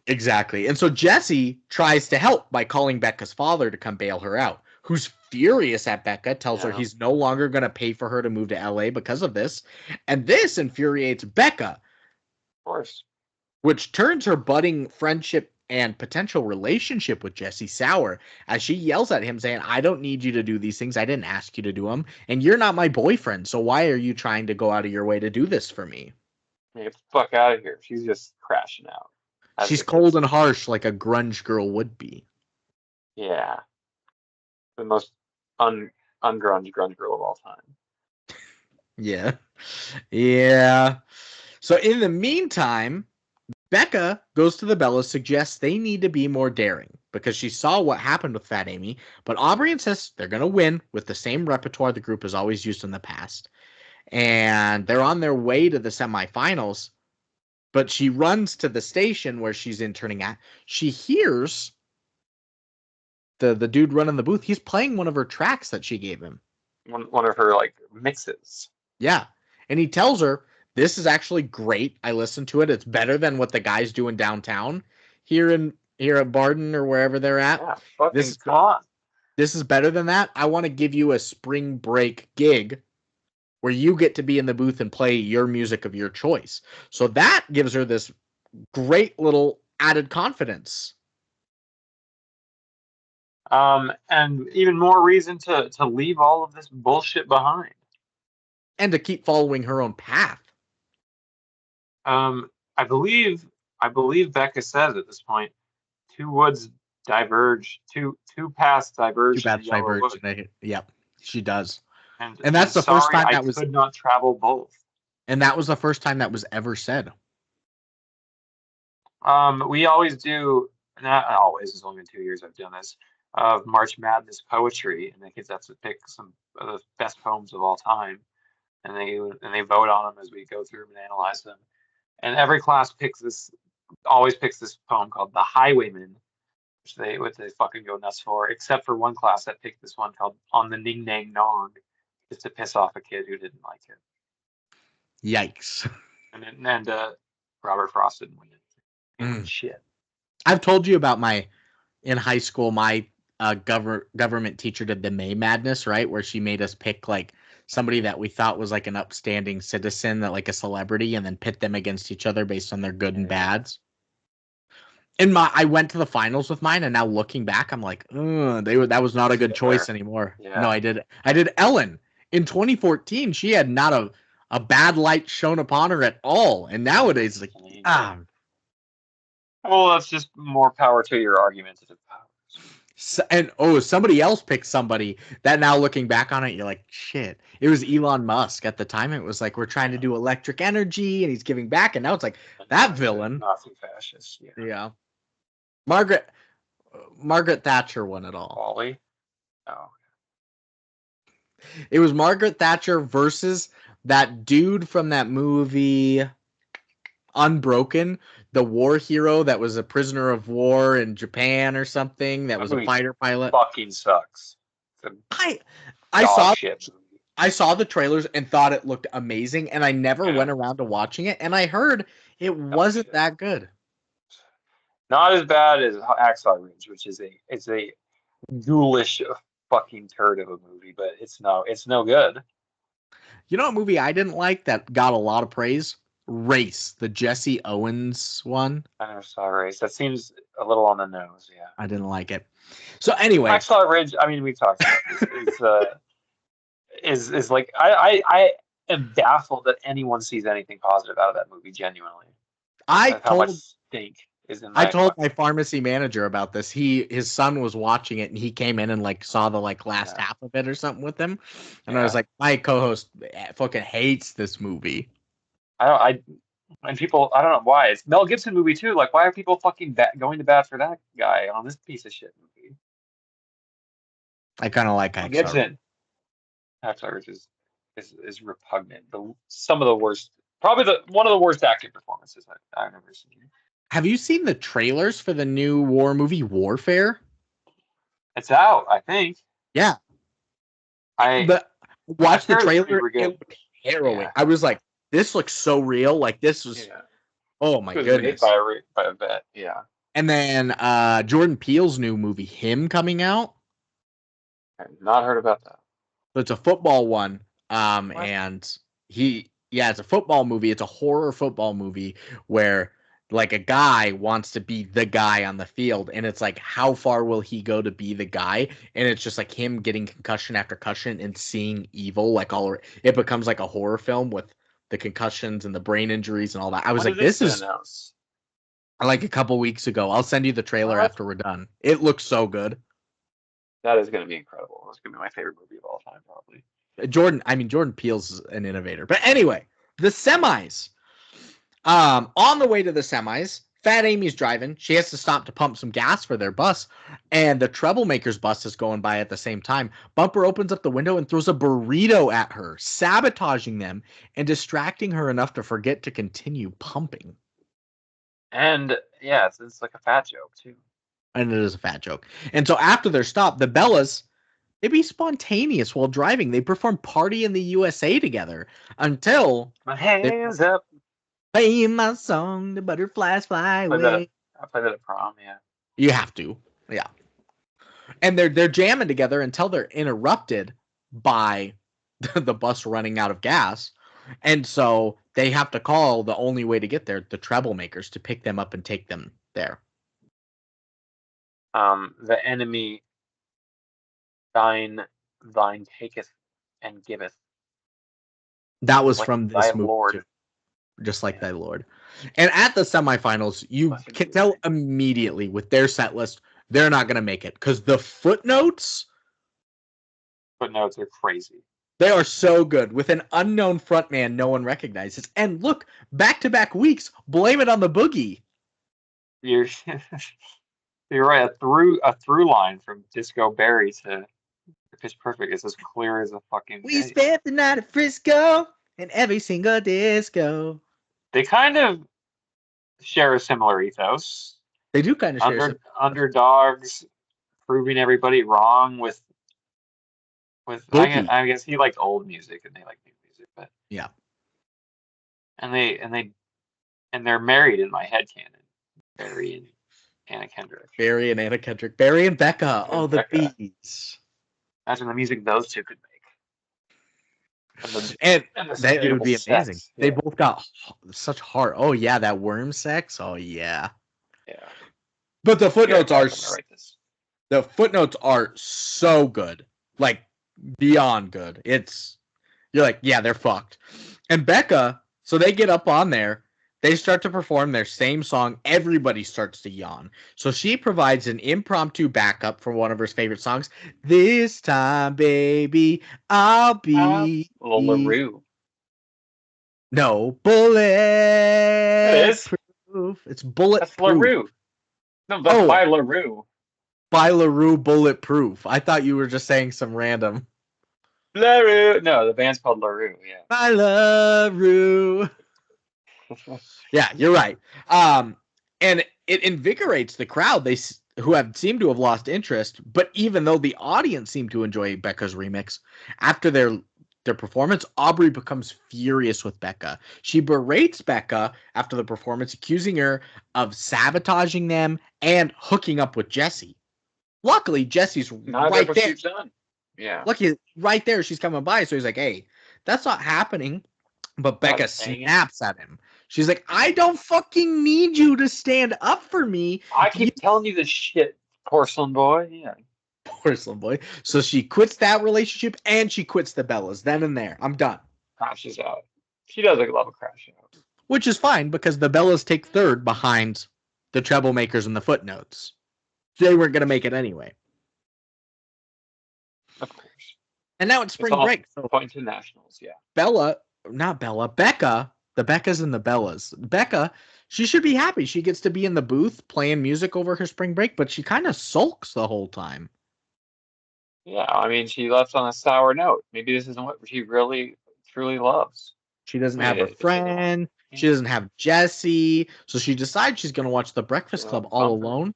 Exactly. And so Jesse tries to help by calling Becca's father to come bail her out, who's furious at Becca, tells her he's no longer going to pay for her to move to LA because of this. And this infuriates Becca. Of course. Which turns her budding friendship and potential relationship with Jesse sour, as she yells at him saying, I don't need you to do these things. I didn't ask you to do them. And you're not my boyfriend. So why are you trying to go out of your way to do this for me? Get the fuck out of here. She's just crashing out. She's cold and harsh like a grunge girl would be. Yeah. The most ungrunge grunge girl of all time. Yeah. Yeah. So in the meantime, Becca goes to the Bellas, suggests they need to be more daring because she saw what happened with Fat Amy, but Aubrey insists they're going to win with the same repertoire the group has always used in the past. And they're on their way to the semifinals, but she runs to the station where she's interning at. She hears the dude running the booth. He's playing one of her tracks that she gave him. One of her like mixes. Yeah. And he tells her, this is actually great. I listened to it. It's better than what the guys do in downtown here at Barden or wherever they're at. Yeah, fucking come on. This is better than that. I want to give you a spring break gig where you get to be in the booth and play your music of your choice. So that gives her this great little added confidence. And even more reason to leave all of this bullshit behind. And to keep following her own path. I believe Becca says at this point, two woods diverge, two paths diverge. Two paths diverge. Yep, she does. And that's the first time that I could not travel both. And that was the first time that was ever said. We always do. Not always. It's only been 2 years I've done this. Of March Madness poetry, and the kids have to pick some of the best poems of all time, and they vote on them as we go through them and analyze them. And every class always picks this poem called "The Highwayman," which they fucking go nuts for. Except for one class that picked this one called "On the Ning Nang Nong," just to piss off a kid who didn't like it. Yikes! And Robert Frost didn't win it. Shit. I've told you about in high school, my government teacher did the May Madness, right? Where she made us pick like somebody that we thought was like an upstanding citizen, that like a celebrity, and then pit them against each other based on their good and bads. And I went to the finals with mine, and now looking back, I'm like, that was not a good choice anymore. Yeah. No, I did Ellen in 2014. She had not a bad light shown upon her at all, and nowadays like Well, that's just more power to your argumentative powers. Somebody else picked somebody that now looking back on it, you're like, shit. It was Elon Musk. At the time, it was like, we're trying to do electric energy and he's giving back. And now it's like, that villain. Nazi fascist. Yeah. Margaret Thatcher won it all. Wally? Oh. It was Margaret Thatcher versus that dude from that movie Unbroken, the war hero that was a prisoner of war in Japan or something, that was a fighter pilot. Fucking sucks. I saw the trailers and thought it looked amazing, and I never went around to watching it, and I heard it wasn't that good. Not as bad as Hacksaw Ridge, which is a ghoulish fucking turd of a movie, but it's no good. You know, a movie I didn't like that got a lot of praise? Race, the Jesse Owens one. I never saw Race. That seems a little on the nose. Yeah, I didn't like it. So anyway, Hacksaw Ridge. I mean, we talked about this. Is like I am baffled that anyone sees anything positive out of that movie. Genuinely, how much stink is in that. I told my pharmacy manager about this. His son was watching it, and he came in and like saw the last half of it or something with him, and I was like, my co-host fucking hates this movie. And people, I don't know why. It's Mel Gibson movie too. Like, why are people fucking going to bat for that guy on this piece of shit movie? I kind of like Mel Gibson. Hacksaw Ridge is repugnant. Some of the worst, probably one of the worst acting performances I've ever seen. Have you seen the trailers for the new war movie Warfare? It's out, I think. Yeah. Watch the trailer. It looked harrowing. Yeah. I was like, this looks so real. Like, this was, oh my goodness. Made by a vet, yeah. And then Jordan Peele's new movie, Him, coming out. I've not heard about that. So it's a football one. And it's a football movie. It's a horror football movie where like a guy wants to be the guy on the field, and it's like, how far will he go to be the guy? And it's just like him getting concussion after concussion and seeing evil. Like it becomes like a horror film with the concussions and the brain injuries and all that. I was like, this is like a couple weeks ago. I'll send you the trailer after we're done. It looks so good. That is going to be incredible. It's going to be my favorite movie of all time, probably. Jordan Peele's an innovator. But anyway, the semis. On the way to the semis, Fat Amy's driving. She has to stop to pump some gas for their bus, and the Troublemaker's bus is going by at the same time. Bumper opens up the window and throws a burrito at her, sabotaging them and distracting her enough to forget to continue pumping. And yeah, it's like a fat joke too. And it is a fat joke. And so after their stop, the Bellas, they be spontaneous while driving. They perform Party in the USA together until my hands up. Playing my song, the butterflies fly away. I played that at prom, yeah. You have to, yeah. And they're jamming together until they're interrupted by the bus running out of gas. And so they have to call the only way to get there, the Troublemakers, to pick them up and take them there. The enemy thine taketh and giveth. That was like from this movie. Lord. Too. Just like thy Lord. And at the semifinals, you can tell immediately with their set list, they're not going to make it because the footnotes are crazy. They are so good with an unknown frontman no one recognizes. And look, back-to-back weeks, blame it on the boogie. You're right. A through line from Disco Berry to Pitch Perfect is as clear as a fucking. We spent the night at Frisco. In every single disco. They kind of share a similar ethos. They do kind of share underdogs proving everybody wrong with I guess he liked old music and they like new music, but yeah. And they're married in my head canon. Barry and Anna Kendrick. Barry and Becca. The bees. Imagine the music those two could make. And that would be amazing. Yeah. They both got such heart. Oh yeah, that worm sex. Oh yeah. Yeah. But the footnotes are so good, like beyond good. You're like, yeah, they're fucked. And Becca, so they get up on there, They start to perform their same song. Everybody starts to yawn. So she provides an impromptu backup for one of her favorite songs. This time, baby, I'll be... LaRue. No, bulletproof. It's bulletproof. That's LaRue. No, that's by LaRue. By LaRue, bulletproof. I thought you were just saying some random... LaRue. No, the band's called LaRue, yeah. By LaRue. Yeah, you're right. And it invigorates the crowd. Who have seemed to have lost interest, but even though the audience seemed to enjoy Becca's remix, after their performance, Aubrey becomes furious with Becca. She berates Becca after the performance, accusing her of sabotaging them and hooking up with Jesse. Luckily, Jesse's right there. She's done. Yeah. Lucky, right there, she's coming by. So he's like, "Hey, that's not happening." But Becca snaps at him. She's like, "I don't fucking need you to stand up for me. I keep telling you this shit, porcelain boy." Yeah. Porcelain boy. So she quits that relationship and she quits the Bellas. Then and there. I'm done. Crashes out. She does love a crash out. Which is fine because the Bellas take third behind the Troublemakers and the Footnotes. They weren't going to make it anyway. Of course. And now it's spring break. So point to nationals, yeah. Becca, the Beccas and the Bellas. Becca, she should be happy. She gets to be in the booth playing music over her spring break, but she kind of sulks the whole time. Yeah, I mean, she left on a sour note. Maybe this isn't what she really, truly loves. She doesn't have a friend. She doesn't have Jesse. So she decides she's going to watch The Breakfast Club all alone.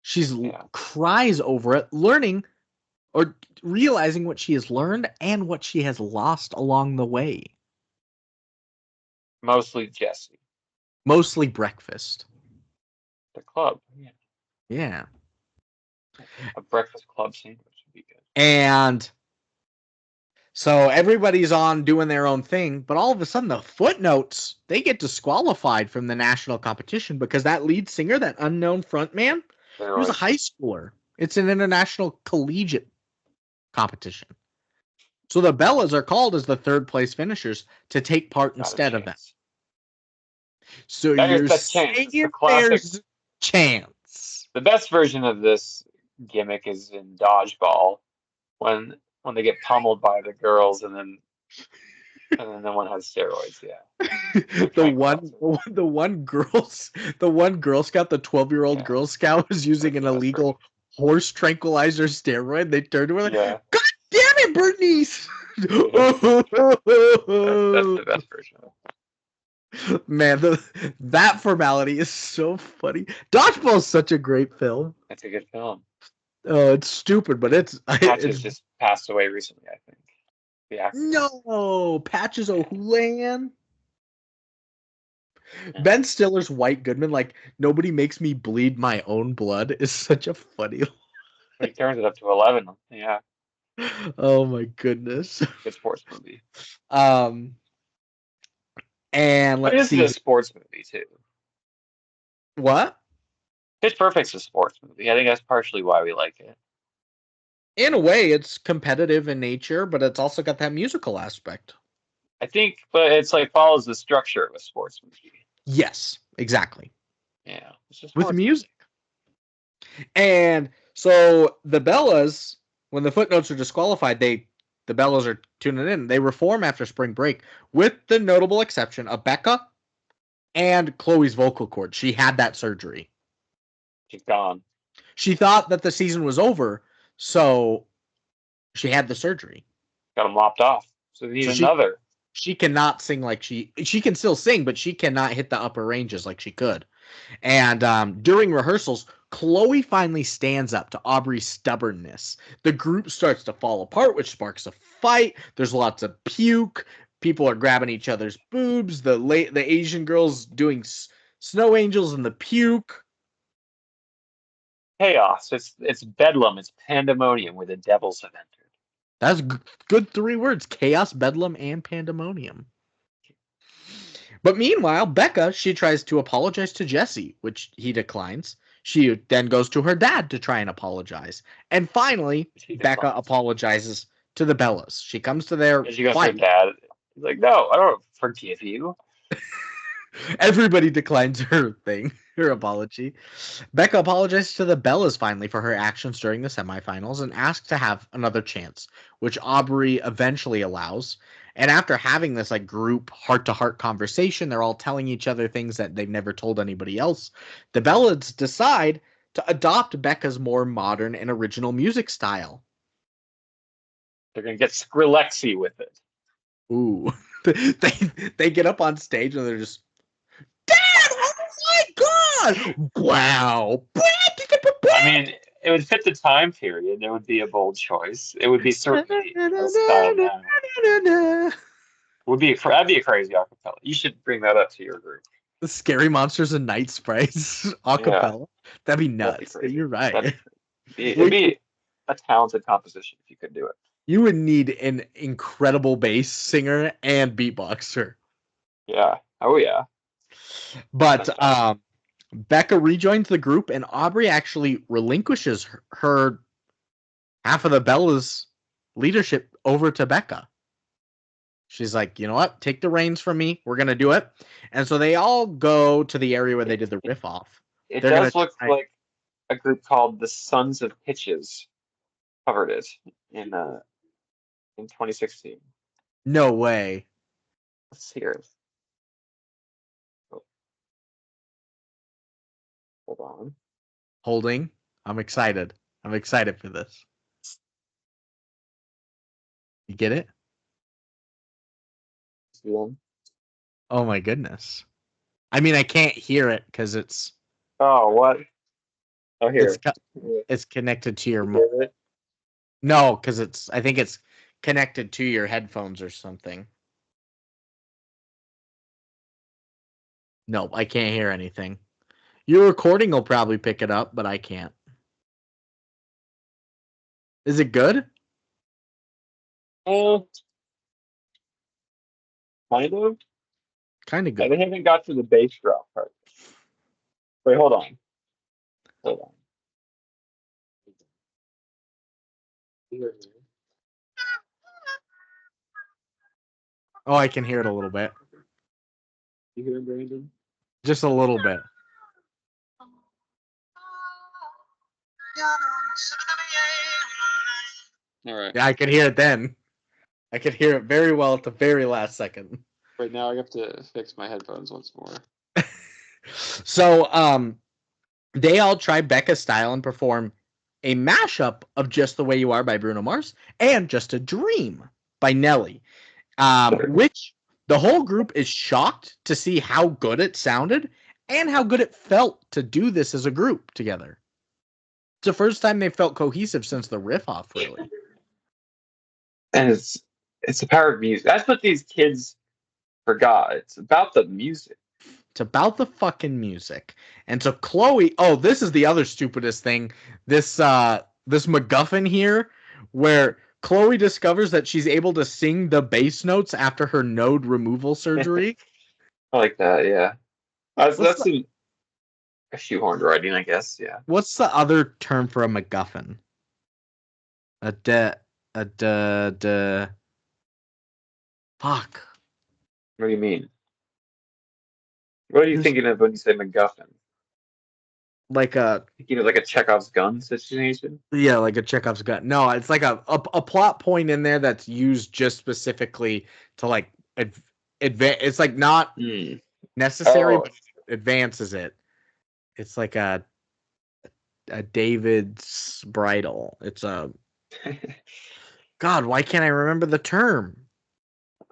She's cries over it, learning or realizing what she has learned and what she has lost along the way. Mostly Jesse. Mostly breakfast. The club. Yeah. Yeah. A breakfast club sandwich would be good. And so everybody's on doing their own thing, but all of a sudden the Footnotes, they get disqualified from the national competition because that lead singer, that unknown frontman, he was a high schooler. It's an international collegiate competition. So the Bellas are called as the third place finishers to take part instead of them. So you're saying there's a chance. The best version of this gimmick is in Dodgeball when they get pummeled by the girls and then the one has steroids. Yeah. the one Girl Scout, the 12-year-old Girl Scout, was using an illegal horse tranquilizer steroid. They turned to her like, "God damn it, Bernice!" That's the best version of it. Man, that formality is so funny. Dodgeball is such a great film. It's a good film. Oh, it's stupid, but it's just passed away recently, I think. No, Patches O'Houlihan. Yeah. Ben Stiller's White Goodman, like, nobody makes me bleed my own blood, is such a funny. He turns it up to 11. Yeah. Oh my goodness. Good sports movie. And let's see. It's a sports movie too. What? Pitch Perfect's a sports movie. I think that's partially why we like it. In a way, it's competitive in nature, but it's also got that musical aspect. I think, but it's like follows the structure of a sports movie. Yes, exactly. Yeah, it's just with music. And so the Bellas, when the Footnotes are disqualified, the Bellas are tuning in. They reform after spring break, with the notable exception of Becca and Chloe's vocal cord. She had that surgery. She's gone. She thought that the season was over, so she had the surgery. Got them lopped off. So they need another. She cannot sing like she can still sing, but she cannot hit the upper ranges like she could. And during rehearsals, Chloe finally stands up to Aubrey's stubbornness. The group starts to fall apart, which sparks a fight. There's lots of puke. People are grabbing each other's boobs. The Asian girls doing snow angels in the puke. Chaos. It's bedlam. It's pandemonium where the devils have entered. That's good 3 words. Chaos, bedlam, and pandemonium. But meanwhile, Becca, she tries to apologize to Jesse, which he declines. She then goes to her dad to try and apologize. And finally, Becca apologizes to the Bellas. She comes to their fight. She goes to her dad. He's like, "No, I don't forgive you." Everybody declines her apology. Becca apologizes to the Bellas finally for her actions during the semifinals and asks to have another chance, which Aubrey eventually allows. And after having this like group heart-to-heart conversation, they're all telling each other things that they've never told anybody else. The Bellas decide to adopt Becca's more modern and original music style. They're gonna get Skrillexy with it. Ooh. they get up on stage and they're just, Dad, oh my God! Wow. I mean, it would fit the time period. It would be a bold choice. It would be certainly a style now. That'd be a crazy acapella. You should bring that up to your group. The Scary Monsters and Night Sprites acapella. Yeah. That'd be nuts. You're right. It'd be a talented composition if you could do it. You would need an incredible bass singer and beatboxer. Yeah. Oh yeah. But Becca rejoins the group, and Aubrey actually relinquishes her half of the Bella's leadership over to Becca. She's like, you know what? Take the reins from me. We're gonna do it. And so they all go to the area where they did the riff off. It does look like a group called the Sons of Pitches covered it in 2016. No way. Let's hear it. Oh. Hold on. Holding. I'm excited. I'm excited for this. You get it? Yeah. Oh my goodness. I mean, I can't hear it because it's. Oh, what? Oh, here. It's connected to your. No, because I think it's connected to your headphones or something. Nope, I can't hear anything. Your recording will probably pick it up, but I can't. Is it good? Kind of. Kind of good. They haven't got to the bass drop part. Wait, hold on. Hold on. Oh, I can hear it a little bit. You hear it, Brandon? Just a little bit. All right. Yeah, I could hear it then. I could hear it very well at the very last second. Right now, I have to fix my headphones once more. So, they all try Becca's style and perform a mashup of Just the Way You Are by Bruno Mars and Just a Dream by Nelly, which the whole group is shocked to see how good it sounded and how good it felt to do this as a group together. It's the first time they felt cohesive since the riff off, really. And it's the power of music. That's what these kids forgot. It's about the music. It's about the fucking music. And so Chloe, this is the other stupidest thing. This MacGuffin here, where Chloe discovers that she's able to sing the bass notes after her node removal surgery. I like that, yeah. That's a shoehorned writing, I guess, yeah. What's the other term for a MacGuffin? Fuck. What do you mean? What are you thinking of when you say MacGuffin? Thinking of like a Chekhov's gun situation? Yeah, like a Chekhov's gun. No, it's like a plot point in there that's used just specifically to like advance. It's like not necessary, but advances it. It's like a David's bridle. It's a God. Why can't I remember the term?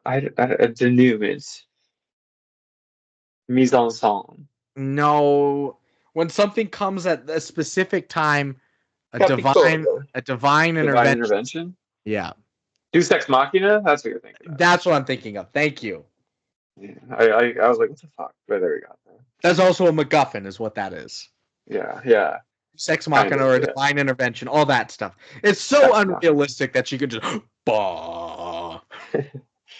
A denouement. Mise en scène. No, when something comes at a specific time, a divine intervention. Yeah. Deus Ex Machina? That's what you're thinking of. That's what I'm thinking of. Thank you. Yeah, I was like, what the fuck? But there we go. That's also a MacGuffin, is what that is. Yeah. Sex Machina or a divine intervention, all that stuff. It's so unrealistic that you could just bah.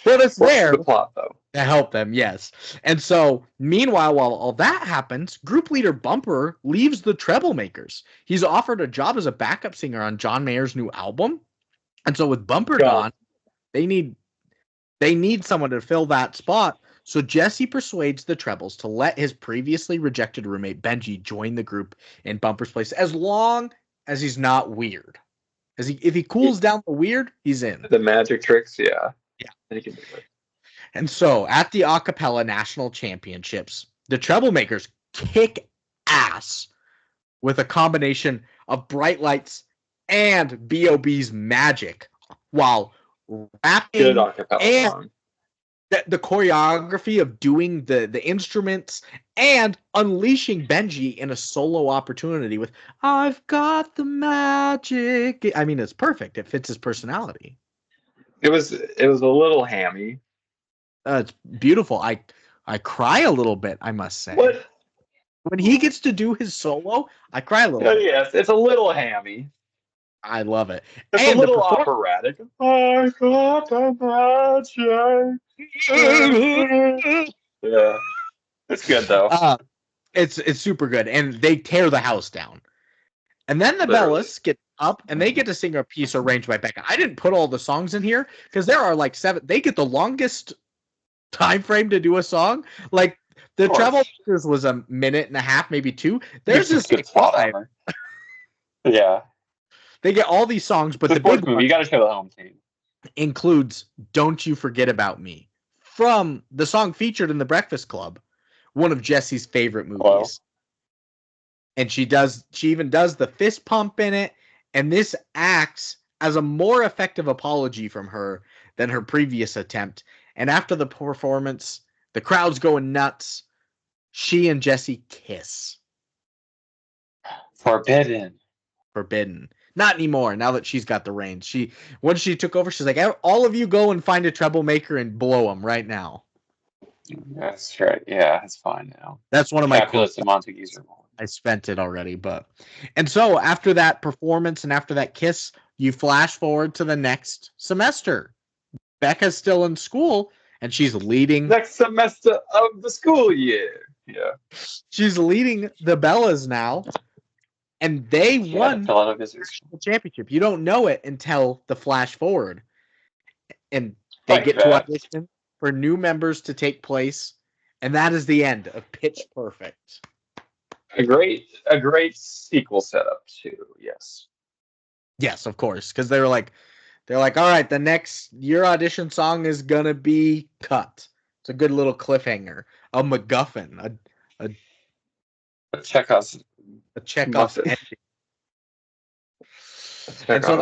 But it's there. The plot, though. To help them, yes. And so, meanwhile, while all that happens, group leader Bumper leaves the Treblemakers. He's offered a job as a backup singer on John Mayer's new album. And so with Bumper gone, they need someone to fill that spot. So Jesse persuades the trebles to let his previously rejected roommate Benji join the group in Bumper's place as long as he's not weird. If he cools down the weird, he's in. The magic tricks, yeah. Yeah. He can do it. And so at the acapella national championships, the Treblemakers kick ass with a combination of bright lights and B.O.B.'s magic while rapping. Good acapella song. The choreography of doing the instruments and unleashing Benji in a solo opportunity with "I've got the magic." I mean, it's perfect. It fits his personality. It was a little hammy. It's beautiful. I cry a little bit, I must say. What? When he gets to do his solo, I cry a little bit. Yes, it's a little hammy. I love it. It's a little operatic. I got the magic. Yeah. It's good, though. It's super good. And they tear the house down. And then the Bellas get up, and they get to sing a piece arranged by Becca. I didn't put all the songs in here, because there are like 7. They get the longest time frame to do a song. Like, the Treblemakers was a minute and a half, maybe 2. There's just good plot armor. Yeah. They get all these songs, but the big movie, you got to show the home team. Includes "Don't You Forget About Me" from the song featured in The Breakfast Club, one of Jesse's favorite movies. Hello. And she even does the fist pump in it, and this acts as a more effective apology from her than her previous attempt. And after the performance, the crowd's going nuts. She and Jesse kiss. Forbidden. Not anymore, now that she's got the reins. Once she took over, she's like, all of you go and find a Treblemaker and blow them right now. That's right. Yeah, it's fine now. That's one of my quotes. I spent it already, and so after that performance and after that kiss, you flash forward to the next semester. Becca's still in school, and she's leading next semester of the school year. Yeah, she's leading the Bellas now. And they won the championship. You don't know it until the flash forward. And they get to audition for new members to take place. And that is the end of Pitch Perfect. A great sequel setup too, yes. Yes, of course. Because they're like, all right, your audition song is gonna be cut. It's a good little cliffhanger. A MacGuffin. A Chekhov's ending. And so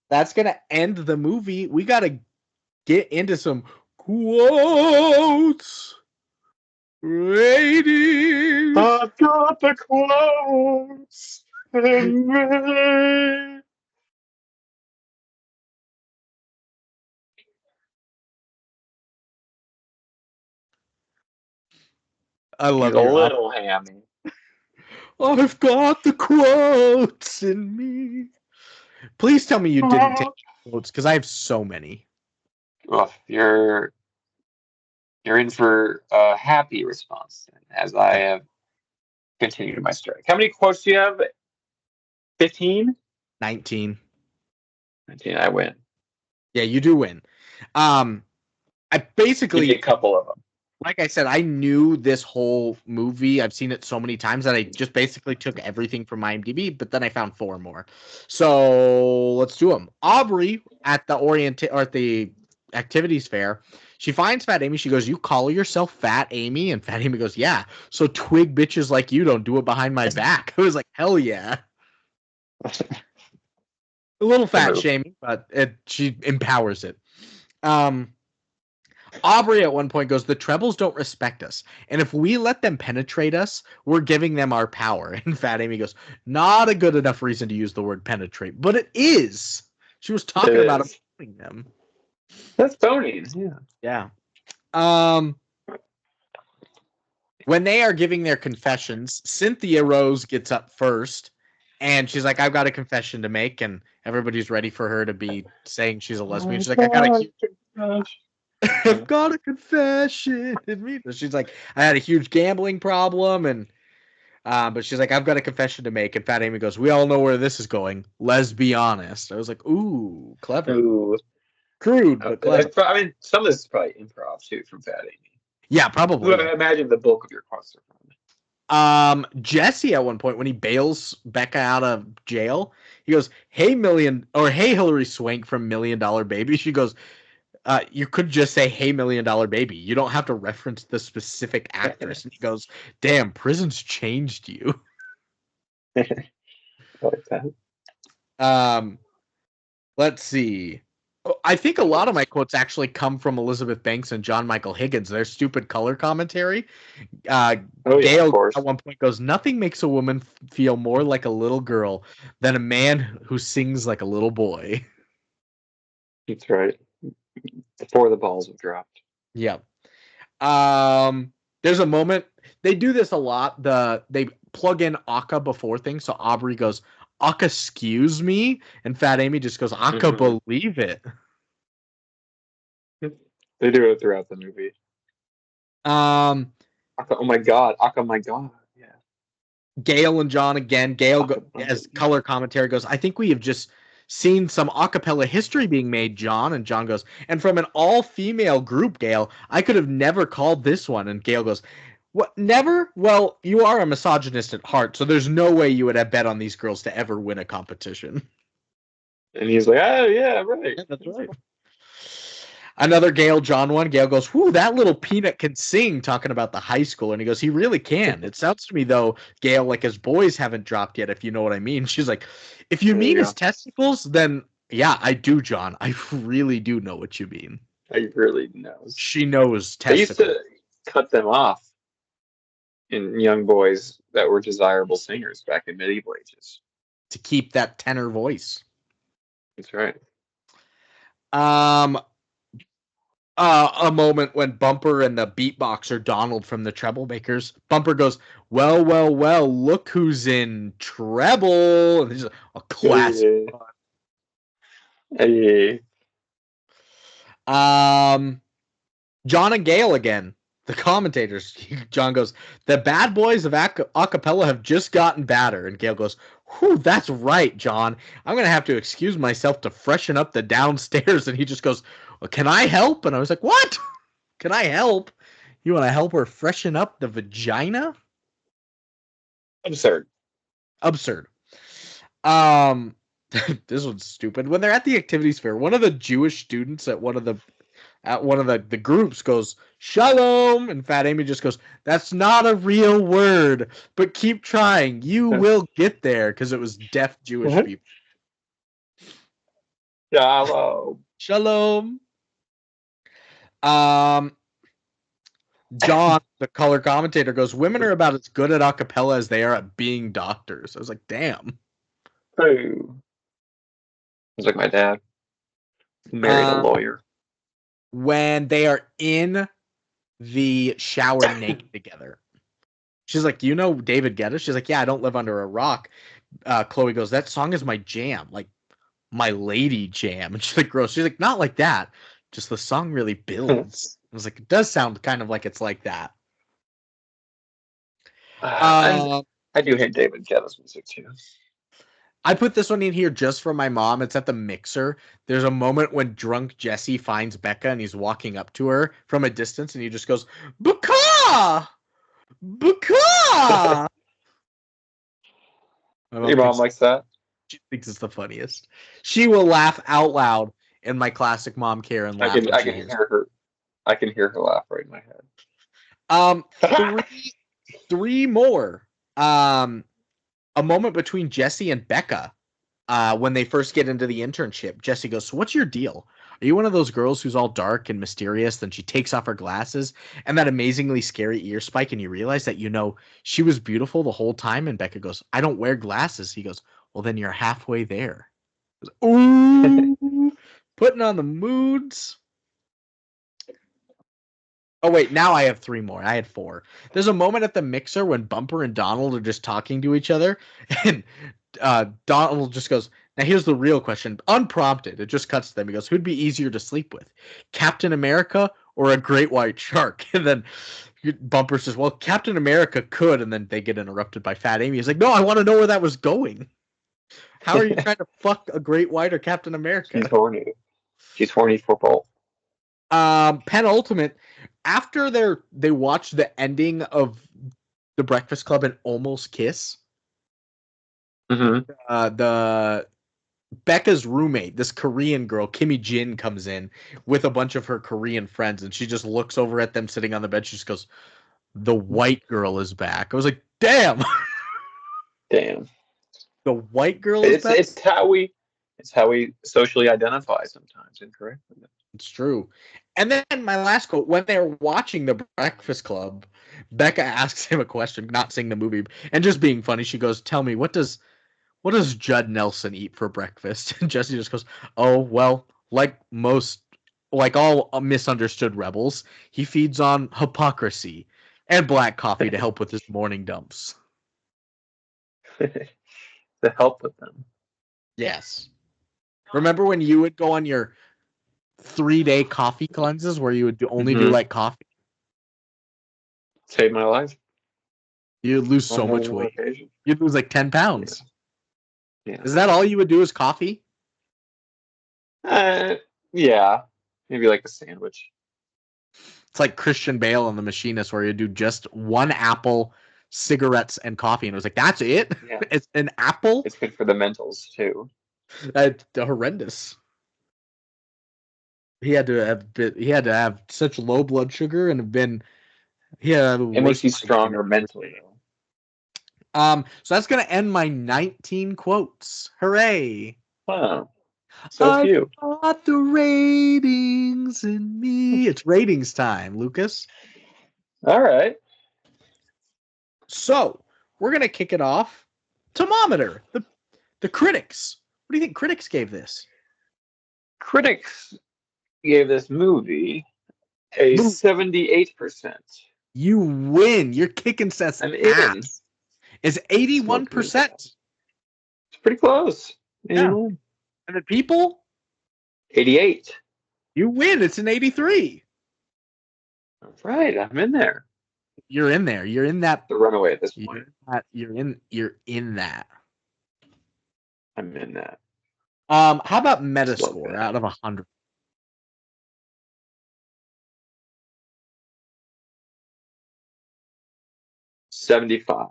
that's going to end the movie. We got to get into some quotes. Ladies. I've got the quotes in me. I love a little hammy. I've got the quotes in me. Please tell me you didn't take quotes, because I have so many. Well, you're in for a happy response, as I have continued my strike. How many quotes do you have? 15? 19. 19, I win. Yeah, you do win. I basically... a couple of them. Like I said, I knew this whole movie. I've seen it so many times that I just basically took everything from IMDb, but then I found 4 more. So let's do them. Aubrey at the activities fair, she finds Fat Amy. She goes, "You call yourself Fat Amy?" And Fat Amy goes, "Yeah. So twig bitches like you don't do it behind my back." I was like, hell yeah. A little fat shaming, but she empowers it. Aubrey at one point goes, "The trebles don't respect us, and if we let them penetrate us, we're giving them our power." And Fat Amy goes, "Not a good enough reason to use the word penetrate, but it is." She was talking about boning them. That's boning, yeah. Yeah. When they are giving their confessions, Cynthia Rose gets up first, and she's like, "I've got a confession to make," and everybody's ready for her to be saying she's a lesbian. She's like, "I've got a confession." She's like, "I had a huge gambling problem," and but she's like, "I've got a confession to make." And Fat Amy goes, "We all know where this is going. Let's be honest." I was like, "Ooh, clever." Ooh. Crude, but clever. I mean, some of this is probably improv too from Fat Amy. Yeah, probably. I imagine the bulk of your costs are from. Jesse at one point when he bails Becca out of jail, he goes, "Hey hey Hillary Swank from $1 Million Baby." She goes, "You could just say hey $1 Million Baby. You don't have to reference the specific actress." And he goes, "Damn, prison's changed you." I like that. Let's see. I think a lot of my quotes actually come from Elizabeth Banks and John Michael Higgins. Their stupid color commentary. Gail of course. at one point goes, "Nothing makes a woman feel more like a little girl than a man who sings like a little boy." That's right. Before the balls have dropped. Yeah. There's a moment they do this a lot. They plug in Aka before things, so Aubrey goes, "Aka, excuse me," and Fat Amy just goes, "Aka, believe it." They do it throughout the movie. Aka, oh my god, Aka, my god. Yeah. Gail and John again. As color commentary goes, "I think we have just seen some acapella history being made, John." And John goes, "And from an all-female group, Gail, I could have never called this one." And Gail goes, "What? Never? Well, you are a misogynist at heart, so there's no way you would have bet on these girls to ever win a competition." And he's like, "Oh yeah, right. Yeah, that's right." Another Gail John one. Gail goes, "Whoo, that little peanut can sing," talking about the high school. And he goes, "He really can." It sounds to me, though, Gail, like his boys haven't dropped yet, if you know what I mean. She's like, "If you mean his testicles, then yeah, I do, John. I really do know what you mean." I really knows. She knows testicles. They used to cut them off in young boys that were desirable singers back in medieval ages. To keep that tenor voice. That's right. A moment when Bumper and the beatboxer Donald from the Treblemakers, Bumper goes, well, well, well, look who's in treble. And this is a classic. Hey. John and Gail again, the commentators. John goes, "The bad boys of acapella have just gotten badder." And Gail goes, "Whew, that's right, John. I'm going to have to excuse myself to freshen up the downstairs." And he just goes, "Well, can I help?" And I was like, "What? Can I help? You want to help her freshen up the vagina?" Absurd. This one's stupid. When they're at the activities fair, one of the Jewish students at one of the groups goes, "Shalom," and Fat Amy just goes, "That's not a real word, but keep trying. You will get there," because it was deaf Jewish people. Shalom. John, the color commentator, goes, "Women are about as good at acapella as they are at being doctors." I was like, damn. Oh. It was like my dad. Married a lawyer. When they are in the shower naked together. She's like, "You know David Guetta?" She's like, "Yeah, I don't live under a rock." Chloe goes, "That song is my jam, like my lady jam." And she's like, "Gross." She's like, "Not like that. Just the song really builds." I was like, "It does sound kind of like it's like that." I do hate David Guetta's music too. I put this one in here just for my mom. It's at the mixer. There's a moment when drunk Jesse finds Becca and he's walking up to her from a distance and he just goes, "Becca! Becca!" Your mom likes that? She thinks it's the funniest. She will laugh out loud in my classic mom Karen laugh. I can hear her. I can hear her laugh right in my head. Three more. A moment between Jesse and Becca when they first get into the internship. Jesse goes, "So what's your deal? Are you one of those girls who's all dark and mysterious?" Then she takes off her glasses and that amazingly scary ear spike, and you realize that, she was beautiful the whole time. And Becca goes, "I don't wear glasses." He goes, "Well, then you're halfway there." Goes, "Ooh," putting on the moods. Oh, wait, now I have three more. I had four. There's a moment at the mixer when Bumper and Donald are just talking to each other, and Donald just goes, "Now here's the real question." Unprompted, it just cuts to them. He goes, "Who'd be easier to sleep with, Captain America or a great white shark?" And then Bumper says, "Well, Captain America could," and then they get interrupted by Fat Amy. He's like, "No, I want to know where that was going. How are you trying to fuck a great white or Captain America?" She's horny. She's horny for both. Penultimate, After they watch the ending of The Breakfast Club and almost kiss, the Becca's roommate, this Korean girl, Kimmy Jin, comes in with a bunch of her Korean friends, and she just looks over at them sitting on the bed. She just goes, "The white girl is back." I was like, "Damn, Damn." the white girl is back." It's how we socially identify sometimes incorrectly. It's true. And then my last quote: when they're watching The Breakfast Club, Becca asks him a question, not seeing the movie, and just being funny. She goes, "Tell me, what does Judd Nelson eat for breakfast?" And Jesse just goes, "Oh, well, like all misunderstood rebels, he feeds on hypocrisy and black coffee to help with his morning dumps." To help with them. Yes. Remember when you would go on your 3-day coffee cleanses where you would only do like coffee? Saved my life. You'd lose so much weight. You'd lose like 10 pounds. Yeah. Is that all you would do is coffee? Yeah. Maybe like a sandwich. It's like Christian Bale on The Machinist where you do just one apple, cigarettes, and coffee. And it was like, that's it? Yeah. It's an apple? It's good for the mentals, too. That's horrendous. He had to have such low blood sugar and have been it makes you stronger mentally, though. So that's gonna end my 19 quotes. Hooray! Wow. So few. I got the ratings in me. It's ratings time, Lucas. All right. So we're gonna kick it off. Thermometer. The critics. What do you think critics gave this? Critics gave this movie a 78%. You win. You're kicking Seth's ass. It's 81%. It's pretty close. Yeah. And the people? 88. You win. It's an 83. That's right. I'm in there. You're in there. You're in that. The runaway at this point. You're in that. I'm in that. How about Metascore out of 100? $75.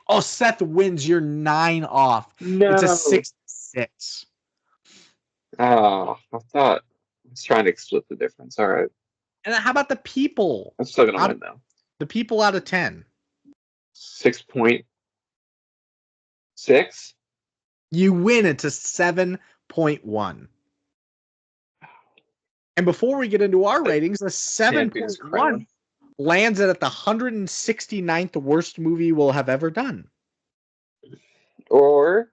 Oh, Seth wins. You're 9 off. No. It's a 66. Oh, I thought I was trying to split the difference. All right. And how about the people? I'm still gonna win though. The people out of 10. 6.6. You win. It's a 7.1. And before we get into our ratings, the 7.1 lands it at the 169th worst movie we'll have ever done. Or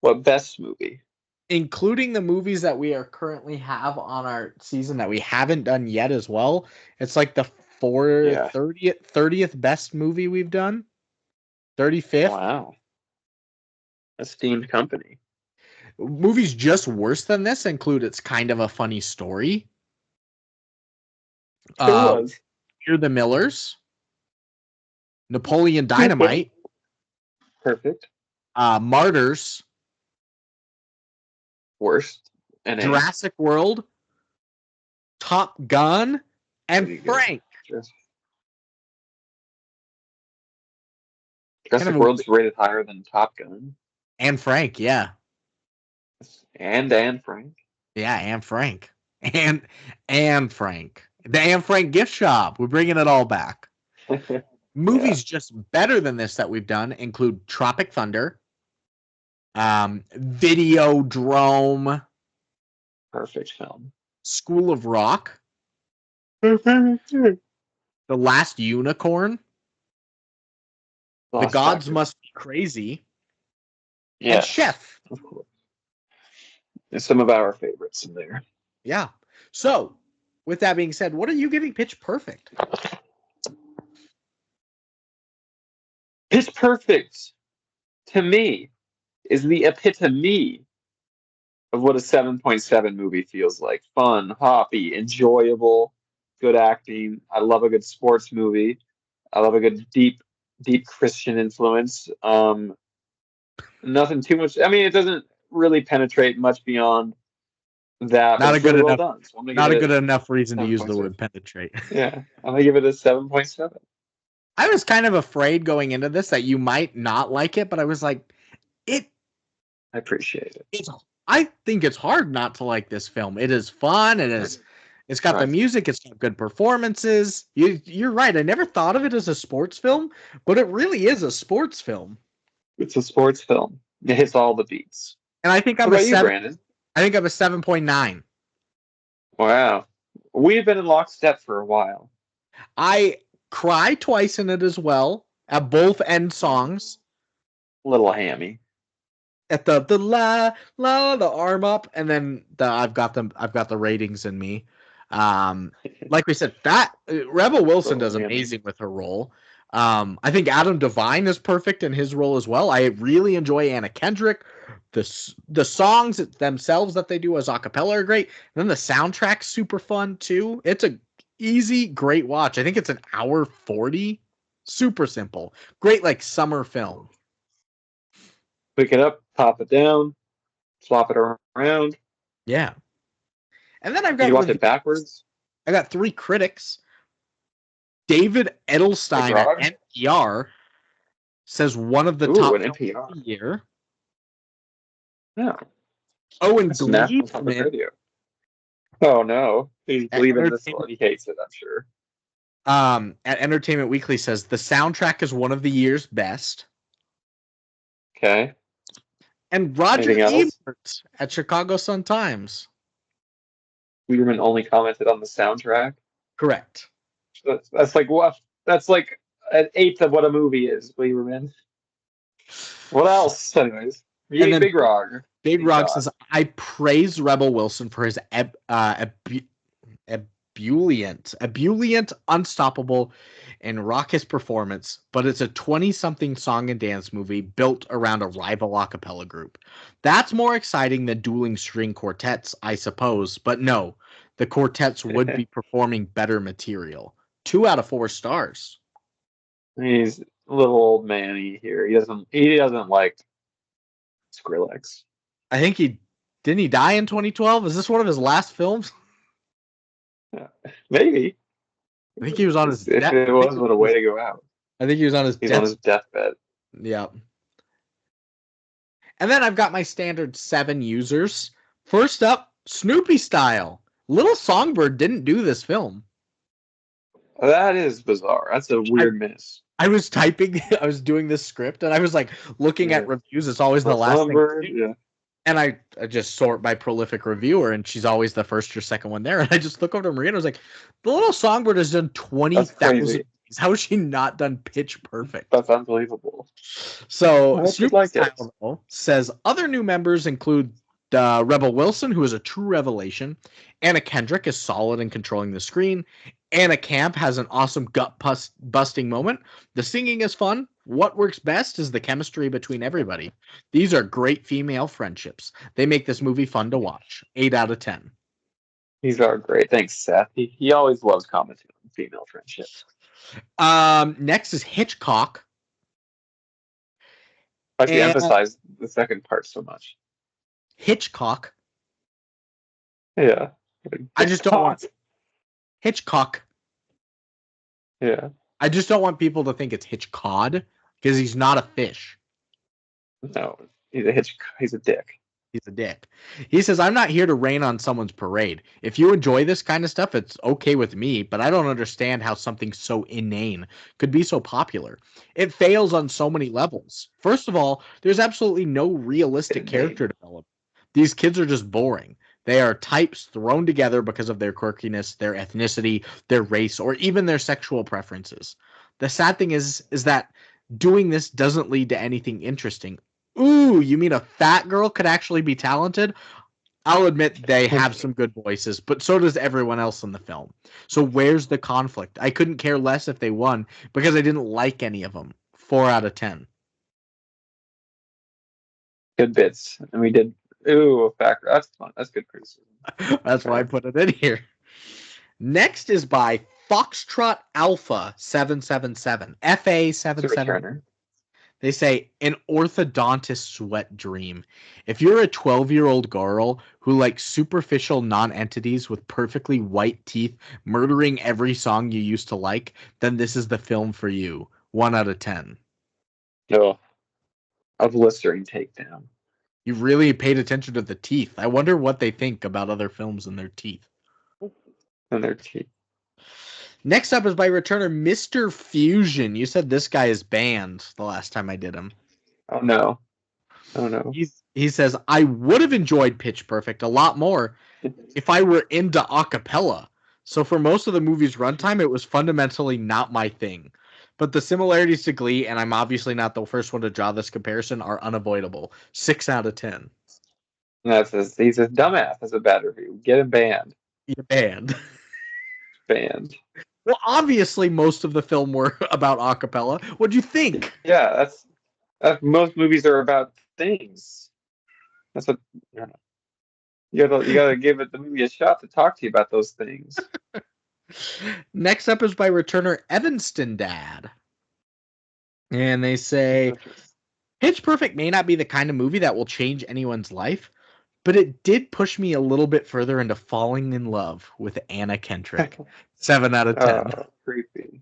what best movie? Including the movies that we are currently have on our season that we haven't done yet as well. It's like the 30th best movie we've done. 35th. Wow. Esteemed company. Movies just worse than this include It's Kind of a Funny Story. It was. You're the Millers. Napoleon Dynamite. Perfect. Martyrs. Worst. And Jurassic World. Top Gun. And Frank. Jurassic World's rated higher than Top Gun. And Frank, yeah. And Frank. Yeah, and Frank. And Frank. The Anne Frank gift shop. We're bringing it all back. Movies just better than this that we've done include Tropic Thunder, Videodrome, perfect film, School of Rock, The Last Unicorn, The Gods Must Be Crazy, and Chef. Of course. And some of our favorites in there. Yeah. So, with that being said, what are you giving Pitch Perfect? Pitch Perfect, to me, is the epitome of what a 7.7 movie feels like. Fun, hoppy, enjoyable, good acting. I love a good sports movie. I love a good deep Christian influence. Nothing too much. I mean, it doesn't really penetrate much beyond that, but Not a it's good really well enough. done. So I'm gonna Not give a it good enough reason a to use the 7.6. word penetrate. Yeah, I'm gonna give it a 7.7. I was kind of afraid going into this that you might not like it, but I was like, it. I appreciate it. I think it's hard not to like this film. It is fun. It's got the music. It's got good performances. You're right. I never thought of it as a sports film, but it really is a sports film. It's a sports film. It hits all the beats. And I think I'm What a about you, 7. Brandon? I think I'm a 7.9. Wow, we've been in lockstep for a while. I cry twice in it as well at both end songs. Little hammy. At the la la the arm up, and then I've got the ratings in me. Like we said, that Rebel Wilson does amazing with her role. I think Adam Devine is perfect in his role as well. I really enjoy Anna Kendrick. The songs themselves that they do as acapella are great. And then the soundtrack's super fun too. It's a easy, great watch. I think it's an hour 40. Super simple. Great like summer film. Pick it up, pop it down, swap it around. Yeah. And then I've got you watch it backwards. I got 3 critics. David Edelstein at NPR says one of the top an NPR. of the year. Yeah. Oh, and Gleeman. Oh no, he's leaving this one. He hates it, I'm sure. At Entertainment Weekly says the soundtrack is one of the year's best. Okay. And Roger Ebert at Chicago Sun-Times. Weirman only commented on the soundtrack. Correct. That's like what? That's like an eighth of what a movie is, Weirman. What else? Anyways, Big Rog. Big Rog says, I praise Rebel Wilson for his ebullient, unstoppable, and raucous performance, but it's a 20-something song and dance movie built around a rival acapella group. That's more exciting than dueling string quartets, I suppose, but no, the quartets would be performing better material. 2 out of 4 stars. He's a little old man here. He doesn't like Skrillex. I think didn't he die in 2012? Is this one of his last films? Yeah, maybe. I think he was on his. If it was, what a way to go out. I think he was on his. He's on his deathbed. Yeah. And then I've got my standard 7 users. First up, Snoopy Style. Little Songbird didn't do this film. That is bizarre. That's a weird miss. I was doing this script, and I was like looking at reviews. It's always the last thing. Yeah. And I just sort by prolific reviewer, and she's always the first or second one there. And I just look over to Maria, and I was like, the Little Songbird has done 20,000. How has she not done Pitch Perfect? That's unbelievable. So Snoopy Style says other new members include Rebel Wilson, who is a true revelation. Anna Kendrick is solid in controlling the screen. Anna Camp has an awesome gut-busting moment. The singing is fun. What works best is the chemistry between everybody. These are great female friendships. They make this movie fun to watch. 8 out of 10. These are great. Thanks, Seth. He always loves commenting on female friendships. Next is Hitchcock. I should emphasize the second part so much. Hitchcock. Yeah. I just don't want Hitchcock. Yeah. I just don't want people to think it's Hitchcod because he's not a fish. No, he's a dick. He's a dick. He says, I'm not here to rain on someone's parade. If you enjoy this kind of stuff, it's okay with me, but I don't understand how something so inane could be so popular. It fails on so many levels. First of all, there's absolutely no realistic character development. These kids are just boring. They are types thrown together because of their quirkiness, their ethnicity, their race, or even their sexual preferences. The sad thing is that doing this doesn't lead to anything interesting. Ooh, you mean a fat girl could actually be talented? I'll admit they have some good voices, but so does everyone else in the film. So where's the conflict? I couldn't care less if they won because I didn't like any of them. 4 out of 10. Good bits. And we did. Ooh, a fat girl. That's fun. That's good criticism. That's why I put it in here. Next is by Foxtrot Alpha 777. FA 777. They say an orthodontist's wet dream. If you're a 12-year-old girl who likes superficial non-entities with perfectly white teeth murdering every song you used to like, then this is the film for you. 1 out of 10. No. A blistering takedown. You really paid attention to the teeth. I wonder what they think about other films and their teeth. And their teeth. Next up is by returner Mr. Fusion. You said this guy is banned the last time I did him. Oh no. Oh no. He says, I would have enjoyed Pitch Perfect a lot more if I were into acapella. So for most of the movie's runtime, it was fundamentally not my thing. But the similarities to Glee, and I'm obviously not the first one to draw this comparison, are unavoidable. 6 out of 10. He's a dumbass. That's a bad review. Get him banned. You're banned. Banned. Well, obviously, most of the film were about acapella. What'd you think? Yeah, that's most movies are about things. That's what you gotta give the movie a shot to talk to you about those things. Next up is by returner Evanston Dad. And they say, Pitch Perfect may not be the kind of movie that will change anyone's life, but it did push me a little bit further into falling in love with Anna Kendrick. 7 out of 10. Oh, creepy.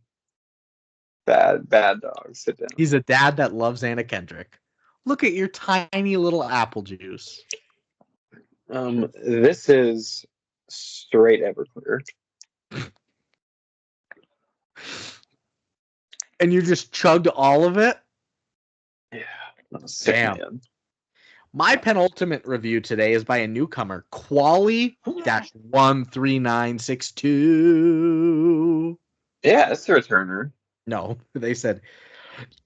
Bad dog. Sit down. He's a dad that loves Anna Kendrick. Look at your tiny little apple juice. This is straight Everclear. And you just chugged all of it? Yeah. Damn. Man. My penultimate review today is by a newcomer, Quali-13962. Yeah, it's a returner. No, they said,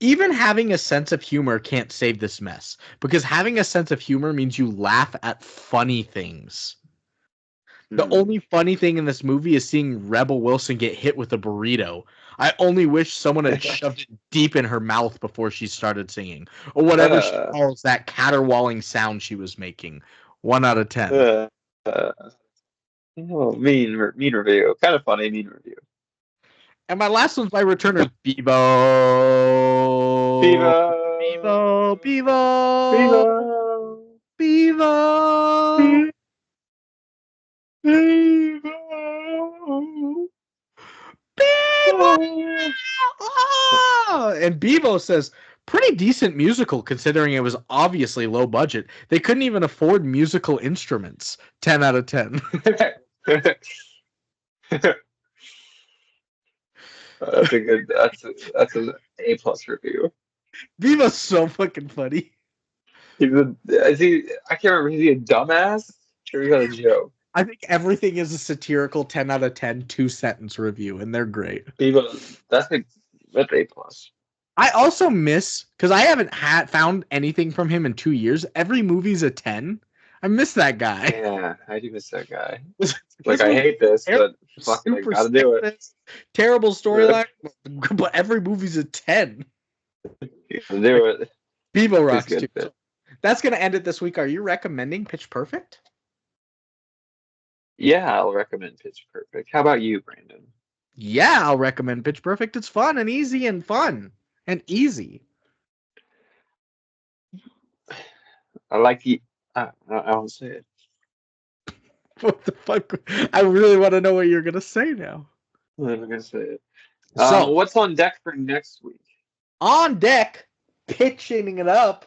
even having a sense of humor can't save this mess, because having a sense of humor means you laugh at funny things. The only funny thing in this movie is seeing Rebel Wilson get hit with a burrito. I only wish someone had shoved it deep in her mouth before she started singing, or whatever she calls that caterwauling sound she was making. 1 out of 10. Mean review. Kind of funny, mean review. And my last one's by returner Bevo. Bevo. And Bevo says, pretty decent musical considering it was obviously low budget. They couldn't even afford musical instruments. 10 out of 10. That's an A+ review. Bevo's so fucking funny. I can't remember. Is he a dumbass or is that a joke? I think everything is a satirical 10 out of 10 2-sentence review, and they're great. That's A+. I also miss, because I haven't found anything from him in 2 years. Every movie's a 10. I miss that guy. Yeah, I do miss that guy. Like, I hate this, but fucking I gotta do it. Terrible storyline, but every movie's a 10. Do it. Bevo rocks too. So that's going to end it this week. Are you recommending Pitch Perfect? Yeah, I'll recommend Pitch Perfect. How about you, Brandon? Yeah, I'll recommend Pitch Perfect. It's fun and easy and fun and easy. I like the... I won't say it. What the fuck? I really want to know what you're going to say now. I'm going to say it. So, what's on deck for next week? On deck, pitching it up,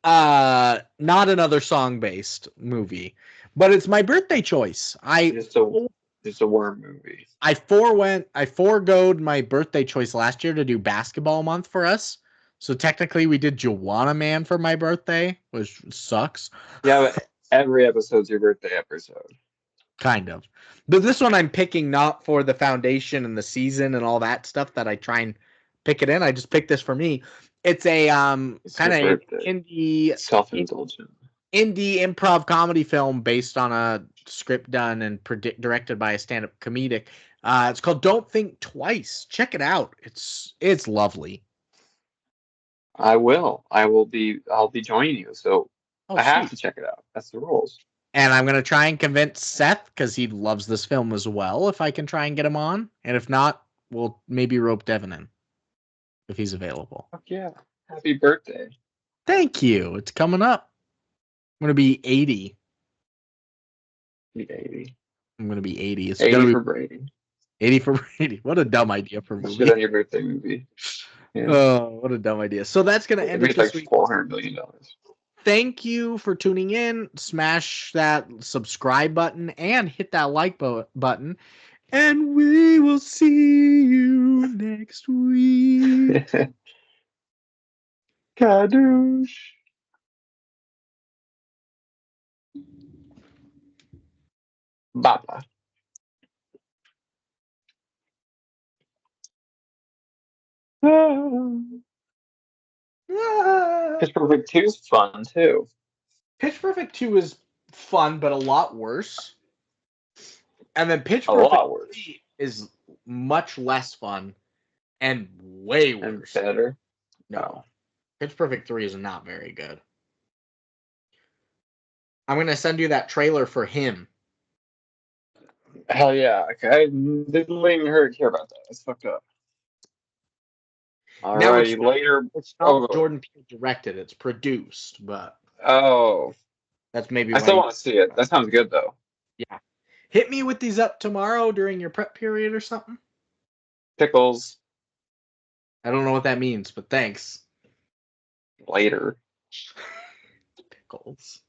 not another song-based movie, but it's my birthday choice. It's a worm movie. I foregoed my birthday choice last year to do basketball month for us. So technically we did Joanna Man for my birthday, which sucks. Yeah, but every episode's your birthday episode. Kind of. But this one I'm picking not for the foundation and the season and all that stuff that I try and pick it in. I just picked this for me. It's a kind of indie self-indulgent indie improv comedy film based on a script done and directed by a stand-up comedic. It's called Don't Think Twice. Check it out. It's lovely. I'll be joining you, so I have to check it out. That's the rules. And I'm gonna try and convince Seth, because he loves this film as well, if I can try and get him on. And if not, we'll maybe rope Devin in if he's available. Fuck yeah. Happy birthday. Thank you. It's coming up. I'm gonna be 80. Be 80. I'm gonna be 80. It's 80 gonna be for Brady. 80 for Brady. What a dumb idea for a Shit movie. on your birthday movie. Yeah. Oh, what a dumb idea. So that's gonna end it It's this like week. $400 million. Thank you for tuning in. Smash that subscribe button and hit that like button. And we will see you next week. Kadoosh. Baba. Pitch Perfect 2 is fun too. Pitch Perfect 2 is fun, but a lot worse. And then Pitch A Perfect lot worse. 3 is much less fun and way And worse. better. No. Pitch Perfect 3 is not very good. I'm going to send you that trailer for him. Hell yeah. Okay. I didn't even care about that. It's fucked up. Alrighty, later. It's not Jordan Peele directed. It's produced, but that's maybe I why still want to see it. That sounds good though. Yeah. Hit me with these up tomorrow during your prep period or something. Pickles. I don't know what that means, but thanks. Later. Pickles.